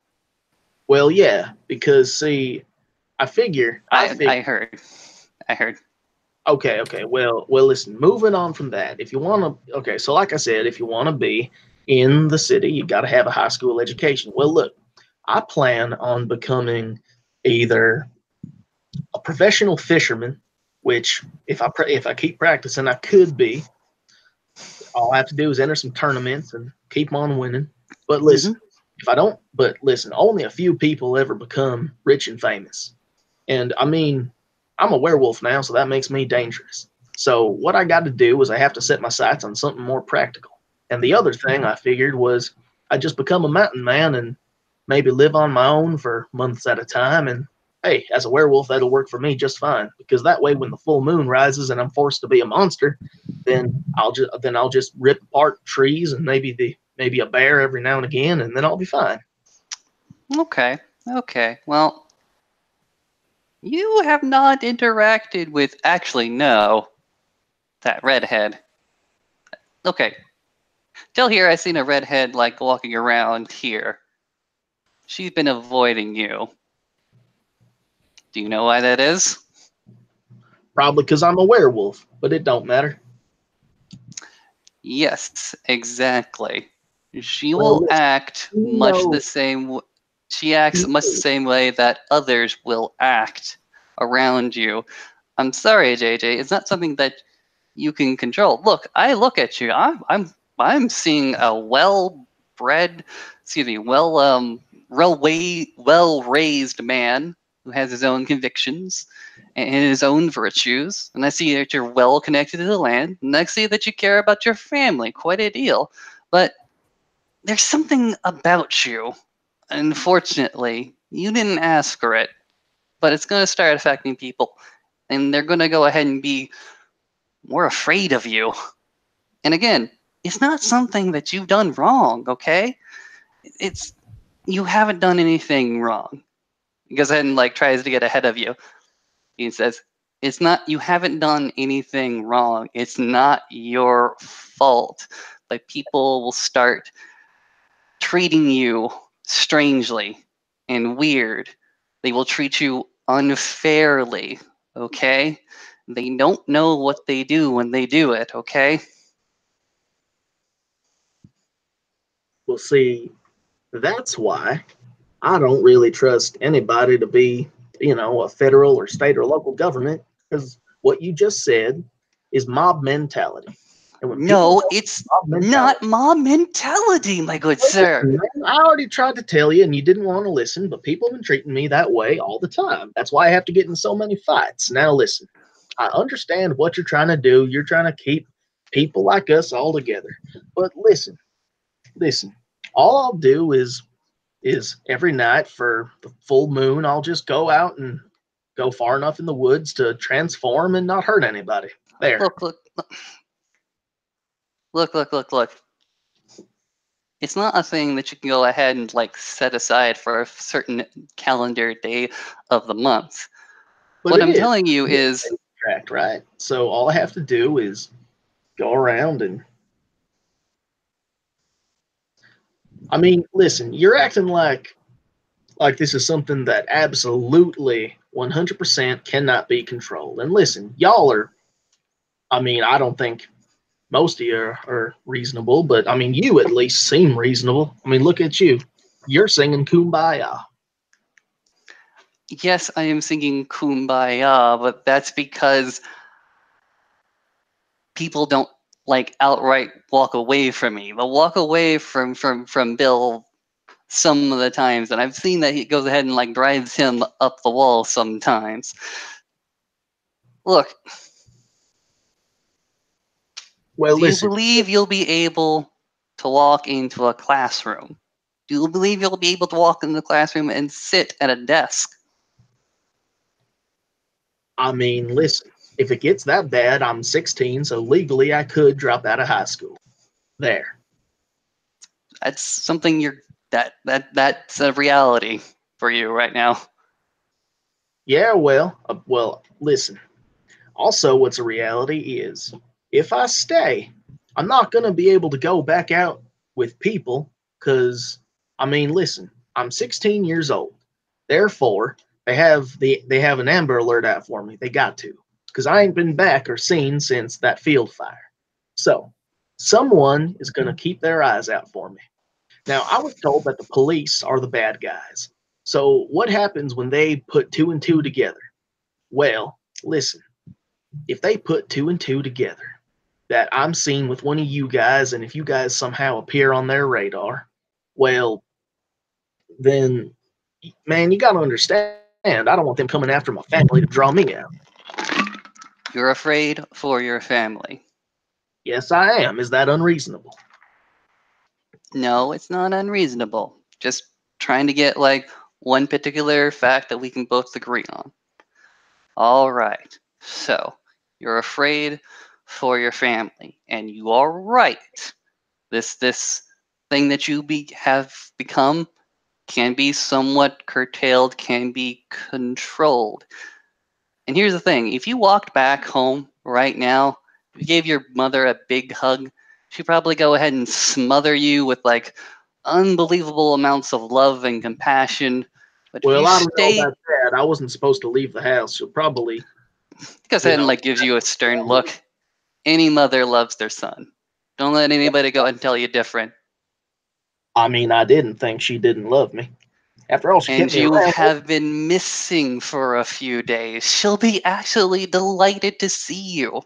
Well, yeah, because see, I heard. Okay. Well, listen, moving on from that, if you want to, so like I said, if you want to be in the city, you got to have a high school education. Well, look, I plan on becoming either a professional fisherman, which if I keep practicing, I could be. All I have to do is enter some tournaments and keep on winning. But listen, only a few people ever become rich and famous. And I'm a werewolf now, so that makes me dangerous. So what I got to do was I have to set my sights on something more practical. And the other thing I figured was I just become a mountain man and maybe live on my own for months at a time. And hey, as a werewolf, that'll work for me just fine. Because that way, when the full moon rises and I'm forced to be a monster, then I'll just rip apart trees and maybe a bear every now and again, and then I'll be fine. Okay. Well, you have not interacted with, that redhead. Okay. Till here, I've seen a redhead, walking around here. She's been avoiding you. Do you know why that is? Probably because I'm a werewolf, but it don't matter. Yes, exactly. She Well, will listen, act you much know- the same. She acts much the same way that others will act around you. I'm sorry, JJ. It's not something that you can control. Look, I look at you. I'm seeing a well-bred, excuse me, well raised man who has his own convictions and his own virtues. And I see that you're well connected to the land. And I see that you care about your family quite a deal. But there's something about you. Unfortunately, you didn't ask for it, but it's going to start affecting people. And they're going to go ahead and be more afraid of you. And again, it's not something that you've done wrong, okay? It's you haven't done anything wrong. He goes ahead and like tries to get ahead of you. He says, "It's not. You haven't done anything wrong. It's not your fault. But people will start treating you strangely and weird. They will treat you unfairly. Okay? They don't know what they do when they do it. Okay?" Well, see, that's why I don't really trust anybody to be, a federal or state or local government, because what you just said is mob mentality. And when people No, go it's mob mentality, not mob mentality, my good sir. listen, man, I already tried to tell you and you didn't want to listen, but people have been treating me that way all the time. That's why I have to get in so many fights. Now, listen, I understand what you're trying to do. You're trying to keep people like us all together. But listen, all I'll do is every night for the full moon, I'll just go out and go far enough in the woods to transform and not hurt anybody. There. Look. It's not a thing that you can go ahead and like set aside for a certain calendar day of the month. But What it I'm is. telling you It is tracked, right? So all I have to do is go around and I mean, listen, you're acting like this is something that absolutely 100% cannot be controlled. And listen, y'all are I mean, I don't think most of you are reasonable, but I mean, you at least seem reasonable. I mean, look at you. You're singing Kumbaya. yes, I am singing Kumbaya, but that's because people don't like outright walk away from me. They'll walk away from Bill some of the times, and I've seen that he goes ahead and like drives him up the wall sometimes. Look, Well, do you listen, believe you'll be able to walk into a classroom? Do you believe you'll be able to walk into the classroom and sit at a desk? I mean, listen, if it gets that bad, I'm 16, so legally I could drop out of high school. There. That's something that's a reality for you right now. Yeah, well, listen. Also, what's a reality is if I stay, I'm not going to be able to go back out with people because, I mean, listen, I'm 16 years old. Therefore, they have an Amber Alert out for me. They got to because I ain't been back or seen since that field fire. So, someone is going to keep their eyes out for me. Now, I was told that the police are the bad guys. So, what happens when they put two and two together? Well, listen, if they put two and two together, that I'm seen with one of you guys, and if you guys somehow appear on their radar, well, then, man, you got to understand, I don't want them coming after my family to draw me out. You're afraid for your family. Yes, I am. Is that unreasonable? No, it's not unreasonable. Just trying to get like one particular fact that we can both agree on. All right. So, you're afraid for your family, and you are right. This thing that you have become can be somewhat curtailed, can be controlled. And here's the thing: if you walked back home right now, if you gave your mother a big hug, she'd probably go ahead and smother you with like unbelievable amounts of love and compassion. But if Well, you I don't know stay, about that. I wasn't supposed to leave the house. She'll probably, goes you ahead and know, like gives you a stern look. Any mother loves their son. Don't let anybody go and tell you different. I mean, I didn't think she didn't love me. After all, she And kept me you around. have been missing for a few days. She'll be actually delighted to see you.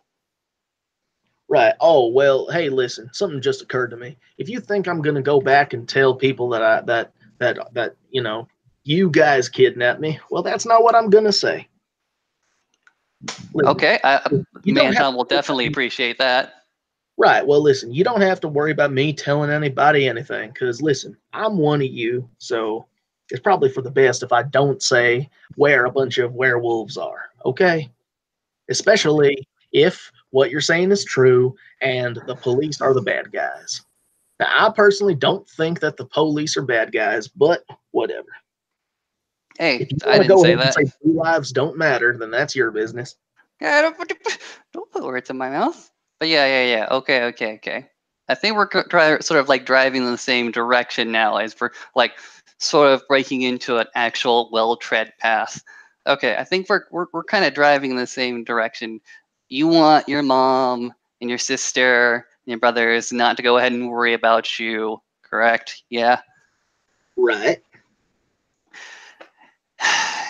Right. Oh, well, hey, listen, something just occurred to me. If you think I'm going to go back and tell people that you know, you guys kidnapped me, well, that's not what I'm going to say. Listen, Okay, you don't have Manton to will definitely appreciate that. Right. Well, listen, you don't have to worry about me telling anybody anything because, listen, I'm one of you, so it's probably for the best if I don't say where a bunch of werewolves are, okay? Especially if what you're saying is true and the police are the bad guys. Now, I personally don't think that the police are bad guys, but whatever. Hey, If you I want to didn't go say ahead and that. say blue lives don't matter, then that's your business. Yeah, don't put words in my mouth. But yeah. Okay. I think we're sort of like driving in the same direction now, as we're like sort of breaking into an actual well-tread path. Okay, I think we're kind of driving in the same direction. You want your mom and your sister and your brothers not to go ahead and worry about you, correct? Yeah. Right.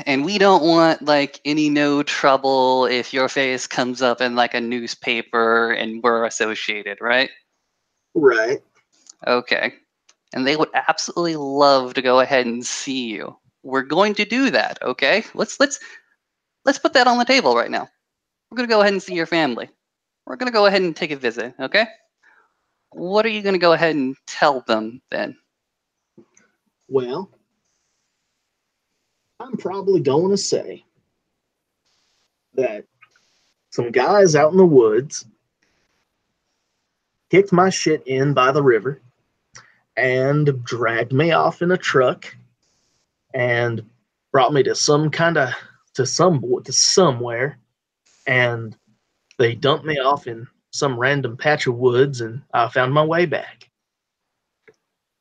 And we don't want like any no trouble if your face comes up in like a newspaper and we're associated, right? Right. Okay. And they would absolutely love to go ahead and see you. We're going to do that, okay? Let's put that on the table right now. We're going to go ahead and see your family. We're going to go ahead and take a visit, okay? What are you going to go ahead and tell them then? Well, I'm probably going to say that some guys out in the woods kicked my shit in by the river and dragged me off in a truck and brought me to somewhere, and they dumped me off in some random patch of woods, and I found my way back.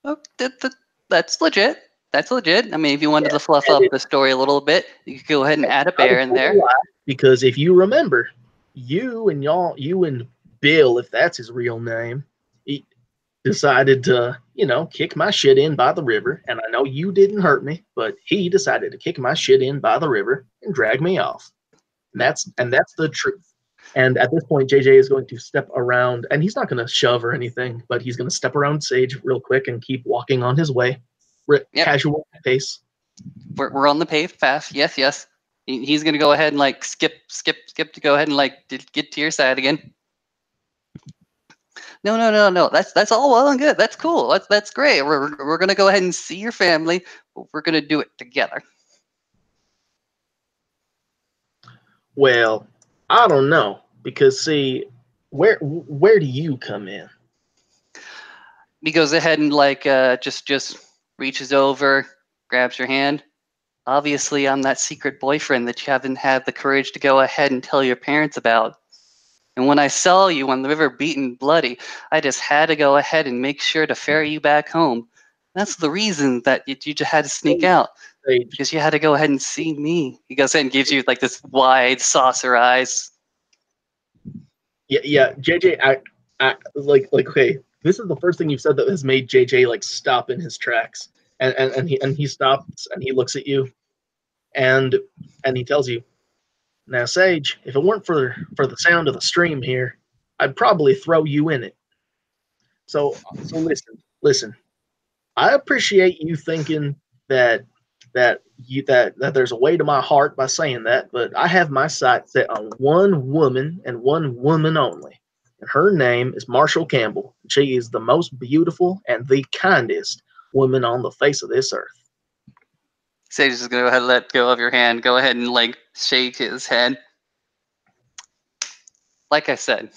Oh, that's legit. That's legit. I mean, if you wanted to fluff and up it- the story a little bit, you could go ahead and add a Not bear in total there. lie, because if you remember, you and Bill, if that's his real name, he decided to, kick my shit in by the river. And I know you didn't hurt me, but he decided to kick my shit in by the river and drag me off. And that's the truth. And at this point, JJ is going to step around, and he's not going to shove or anything, but he's going to step around Sage real quick and keep walking on his way, Yep. casual pace. We're on the paved path. Yes. He's gonna go ahead and like skip to go ahead and like get to your side again. No. That's all well and good. That's cool. That's great. We're gonna go ahead and see your family, but we're gonna do it together. Well, I don't know, because see, where do you come in? He goes ahead and like just reaches over, grabs your hand. Obviously, I'm that secret boyfriend that you haven't had the courage to go ahead and tell your parents about. And when I saw you on the river beaten bloody, I just had to go ahead and make sure to ferry you back home. That's the reason that you just had to sneak out, Sage, because you had to go ahead and see me. He goes ahead and gives you like this wide saucer eyes. yeah, JJ, I like okay. This is the first thing you've said that has made JJ like stop in his tracks, and he stops and he looks at you, and he tells you, "Now, Sage, if it weren't for the sound of the stream here, I'd probably throw you in it. So listen. I appreciate you thinking that there's a way to my heart by saying that, but I have my sights set on one woman and one woman only. And her name is Marshall Campbell. She is the most beautiful and the kindest woman on the face of this earth." Sage is gonna go ahead and let go of your hand. Go ahead and like shake his head. Like I said,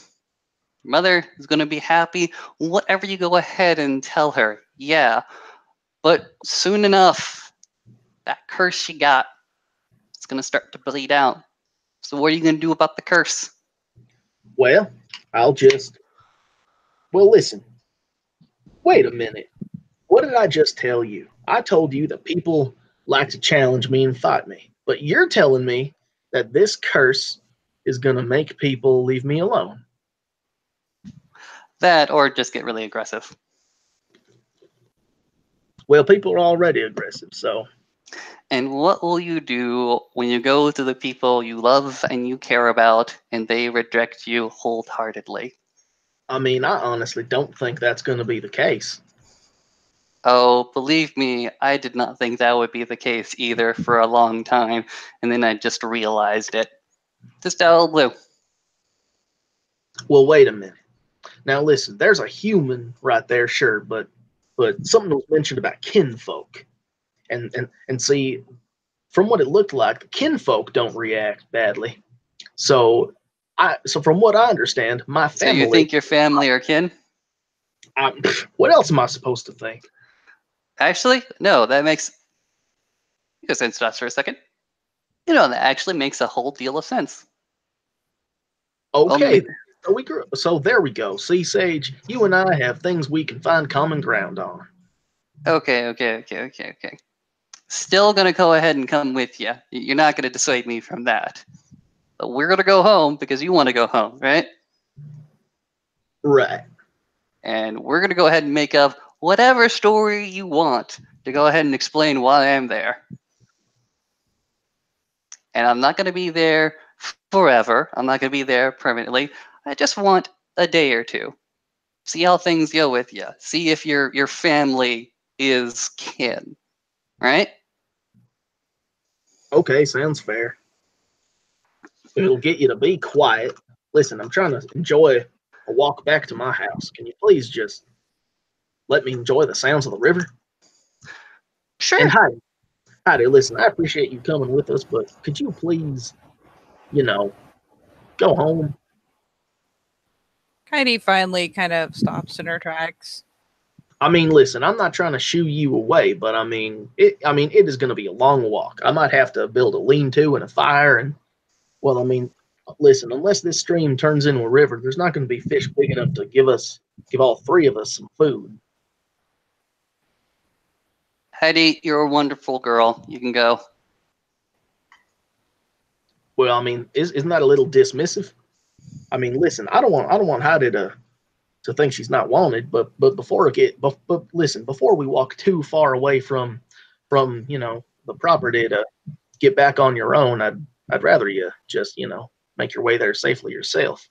your mother is gonna be happy. Whatever you go ahead and tell her, yeah. But soon enough, that curse she got, it's gonna start to bleed out. So what are you gonna do about the curse? Well, listen. Wait a minute. What did I just tell you? I told you that people like to challenge me and fight me. But you're telling me that this curse is going to make people leave me alone. That or just get really aggressive. Well, people are already aggressive, so And what will you do when you go to the people you love and you care about and they reject you wholeheartedly? I mean, I honestly don't think that's going to be the case. Oh, believe me, I did not think that would be the case either for a long time, and then I just realized it. Just out of the blue. Well, wait a minute. Now listen, there's a human right there, sure, but something was mentioned about kinfolk. And see, from what it looked like, the kinfolk don't react badly. So from what I understand, my So family. you think your family or kin? What else am I supposed to think? Actually, no, that makes. You can sense that for a second. You know, that actually makes a whole deal of sense. Okay, so there we go. See, Sage, you and I have things we can find common ground on. Okay. Still gonna go ahead and come with you. You're not gonna dissuade me from that. But we're gonna go home because you want to go home, right? Right. And we're gonna go ahead and make up whatever story you want to go ahead and explain why I'm there. And I'm not gonna be there forever. I'm not gonna be there permanently. I just want a day or two. See how things go with you. See if your family is kin, right? Okay, sounds fair. It'll get you to be quiet. Listen, I'm trying to enjoy a walk back to my house. Can you please just let me enjoy the sounds of the river? Sure. And Heidi, listen, I appreciate you coming with us, but could you please, go home? Heidi finally kind of stops in her tracks. I mean, listen, I'm not trying to shoo you away, but it is going to be a long walk. I might have to build a lean-to and a fire, and well, I mean, listen, unless this stream turns into a river, there's not going to be fish big enough to give all three of us some food. Heidi, you're a wonderful girl. You can go. Well, I mean, isn't that a little dismissive? I mean, listen, I don't want Heidi to think she's not wanted, but before we walk too far away from the property to get back on your own, I'd rather you just make your way there safely yourself.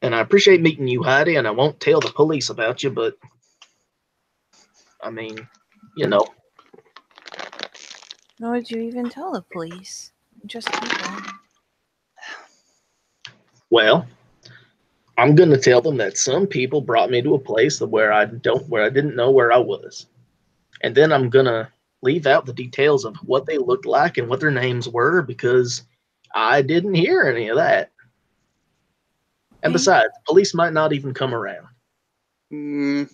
And I appreciate meeting you, Heidi, and I won't tell the police about you, but I mean, Nor would you even tell the police? Just people. Well, I'm gonna tell them that some people brought me to a place where I didn't know where I was, and then I'm gonna leave out the details of what they looked like and what their names were because I didn't hear any of that. And besides, police might not even come around. Mm,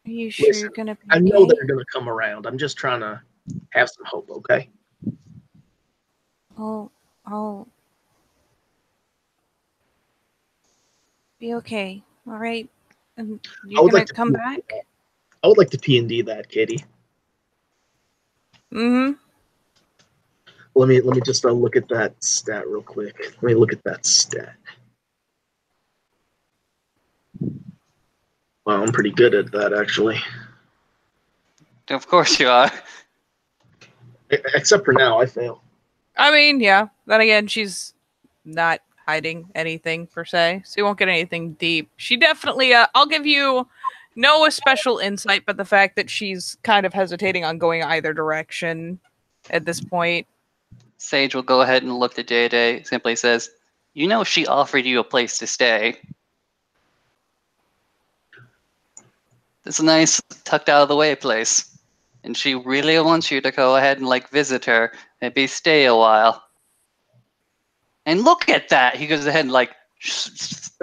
Are you sure you're gonna be I know okay? they're gonna come around. I'm just trying to have some hope, okay? I'll be okay. All right. And you're gonna come back? I would like to P&D that, Kitty. Mm-hmm. Let me just look at that stat real quick. Let me look at that stat. Wow, I'm pretty good at that, actually. of course you are. Except for now, I fail. I mean, yeah. Then again, she's not hiding anything per se, so you won't get anything deep. She definitely, I'll give you no special insight, but the fact that she's kind of hesitating on going either direction at this point. Sage will go ahead and look at Day. Simply says, "You know, she offered you a place to stay. It's a nice, tucked out of the way place, and she really wants you to go ahead and visit her, maybe stay a while." And look at that! He goes ahead and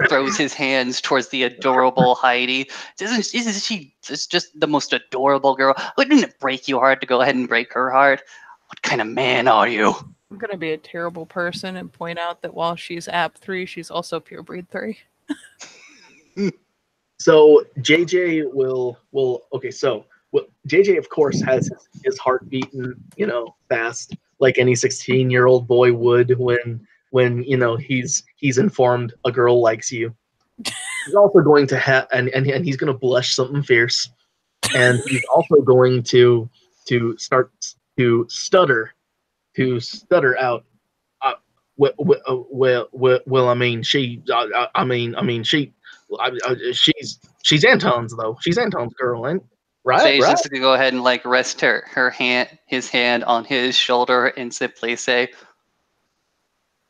throws his hands towards the adorable Heidi. Isn't she just the most adorable girl? Wouldn't it break you hard to go ahead and break her heart? What kind of man are you? I'm gonna be a terrible person and point out that while she's App 3, she's also Pure Breed 3. So JJ will okay. So JJ of course has his heart beating fast like any 16-year-old boy would when he's informed a girl likes you. he's also going to have, and he's going to blush something fierce, and he's also going to start to stutter out. Well, I mean, she's Anton's though. She's Anton's girl, and right, Sage right. just to go ahead and like rest his hand on his shoulder and simply say,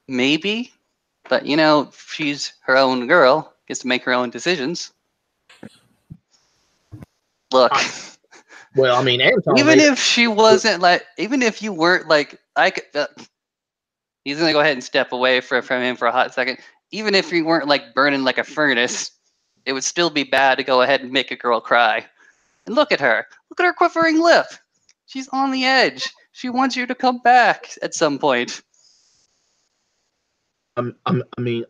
maybe, but you know, she's her own girl, gets to make her own decisions. Look, Well, I mean, Anton. even if she wasn't like, even if you weren't like, he's gonna go ahead and step away from him for a hot second. Even if you weren't like burning like a furnace, it would still be bad to go ahead and make a girl cry. And look at her quivering lip. She's on the edge. She wants you to come back at some point. I mean,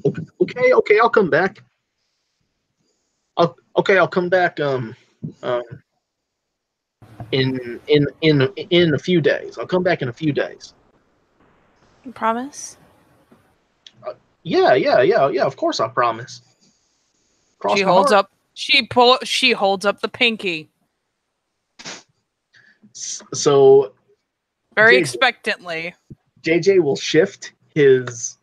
okay, I'll come back. I'll come back. In a few days. I'll come back in a few days. You promise? Yeah. Of course, I promise. She holds up. She holds up the pinky So very JJ expectantly. JJ will shift his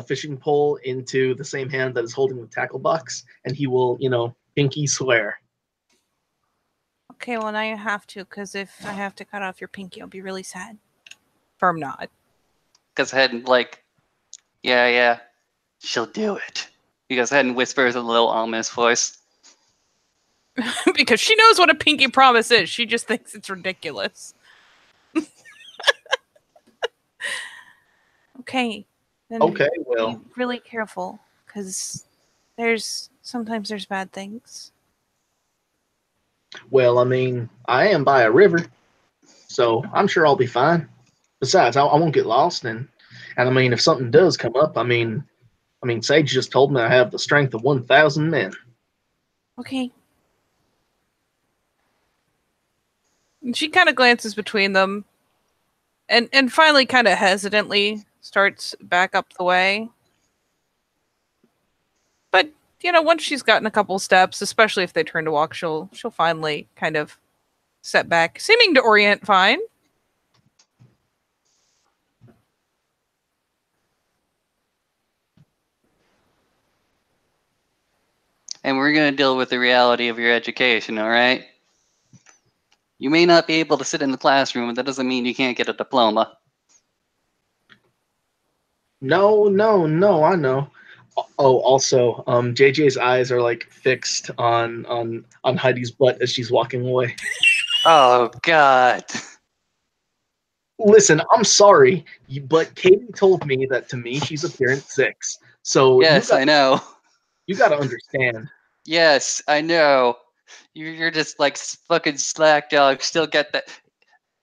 fishing pole into the same hand that is holding the tackle box, and he will, pinky swear. Okay, well now you have to, because if I have to cut off your pinky, I'll be really sad. Firm nod. Goes ahead and like, yeah, she'll do it. He goes ahead and whispers in a little ominous voice. Because she knows what a pinky promise is. She just thinks it's ridiculous. Okay. Then Okay, well. be really careful, because sometimes there's bad things. Well, I mean, I am by a river, so I'm sure I'll be fine. Besides, I won't get lost, and I mean, if something does come up, I mean, Sage just told me I have the strength of 1,000 men. Okay. And she kind of glances between them, and finally, kind of hesitantly, starts back up the way. But once she's gotten a couple steps, especially if they turn to walk, she'll finally kind of set back, seeming to orient fine. And we're going to deal with the reality of your education, all right? You may not be able to sit in the classroom, but that doesn't mean you can't get a diploma. No, I know. Oh, also, JJ's eyes are like fixed on Heidi's butt as she's walking away. Oh, God. Listen, I'm sorry, but Katie told me that to me she's appearance 6. So Yes, I know. You got to understand. Yes, I know. You're just like fucking slack dog. Still get that.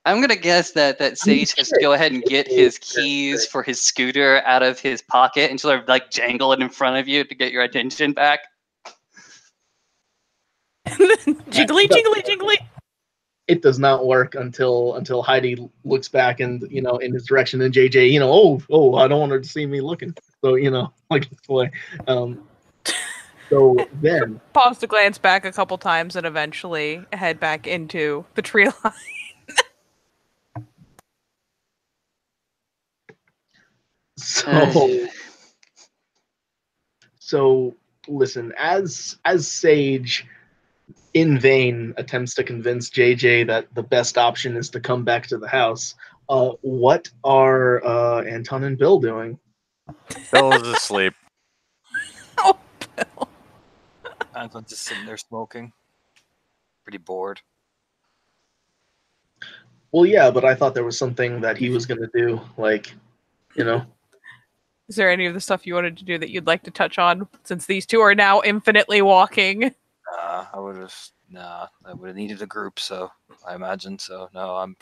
I'm gonna guess that Sage has to go ahead and get his keys for his scooter out of his pocket and sort of like jangle it in front of you to get your attention back. Jiggly, jiggly, jiggly. It does not work until Heidi looks back and in his direction, and JJ, oh, I don't want her to see me looking. So like this way. So then Pause to glance back a couple times and eventually head back into the tree line. So listen, as Sage in vain attempts to convince JJ that the best option is to come back to the house, what are Anton and Bill doing? Bill is asleep. Oh, Bill. Anton's just sitting there smoking. Pretty bored. Well, yeah, but I thought there was something that he was going to do, like, Is there any of the stuff you wanted to do that you'd like to touch on, since these two are now infinitely walking? I would have needed a group, so I imagine. So no, I'm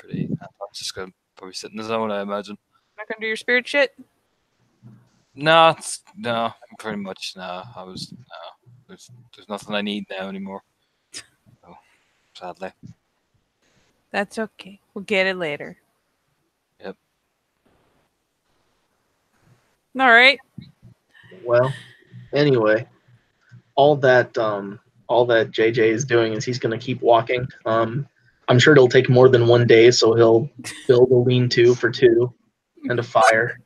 just gonna probably sit in the zone, I imagine. Not gonna do your spirit shit? No, pretty much no. There's nothing I need now anymore. So, sadly. That's okay. We'll get it later. Yep. All right. Well, anyway, all that JJ is doing is he's going to keep walking. I'm sure it'll take more than 1 day, so he'll build a lean-to for 2 and a fire.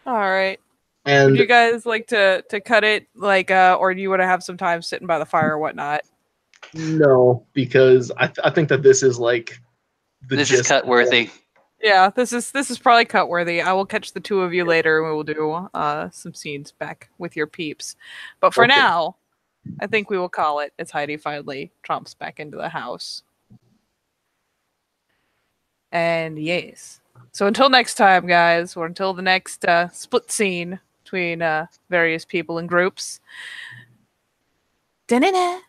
All right. And Would you guys like to cut it, like, or do you want to have some time sitting by the fire or whatnot? no, because I think that this is like the This is gist. cut worthy. Yeah, this is probably cut worthy. I will catch the two of you later, and we will do some scenes back with your peeps. But for Okay. now, I think we will call it as Heidi finally tromps back into the house. And yes. So until next time, guys, or until the next split scene between various people and groups. Da-na-na.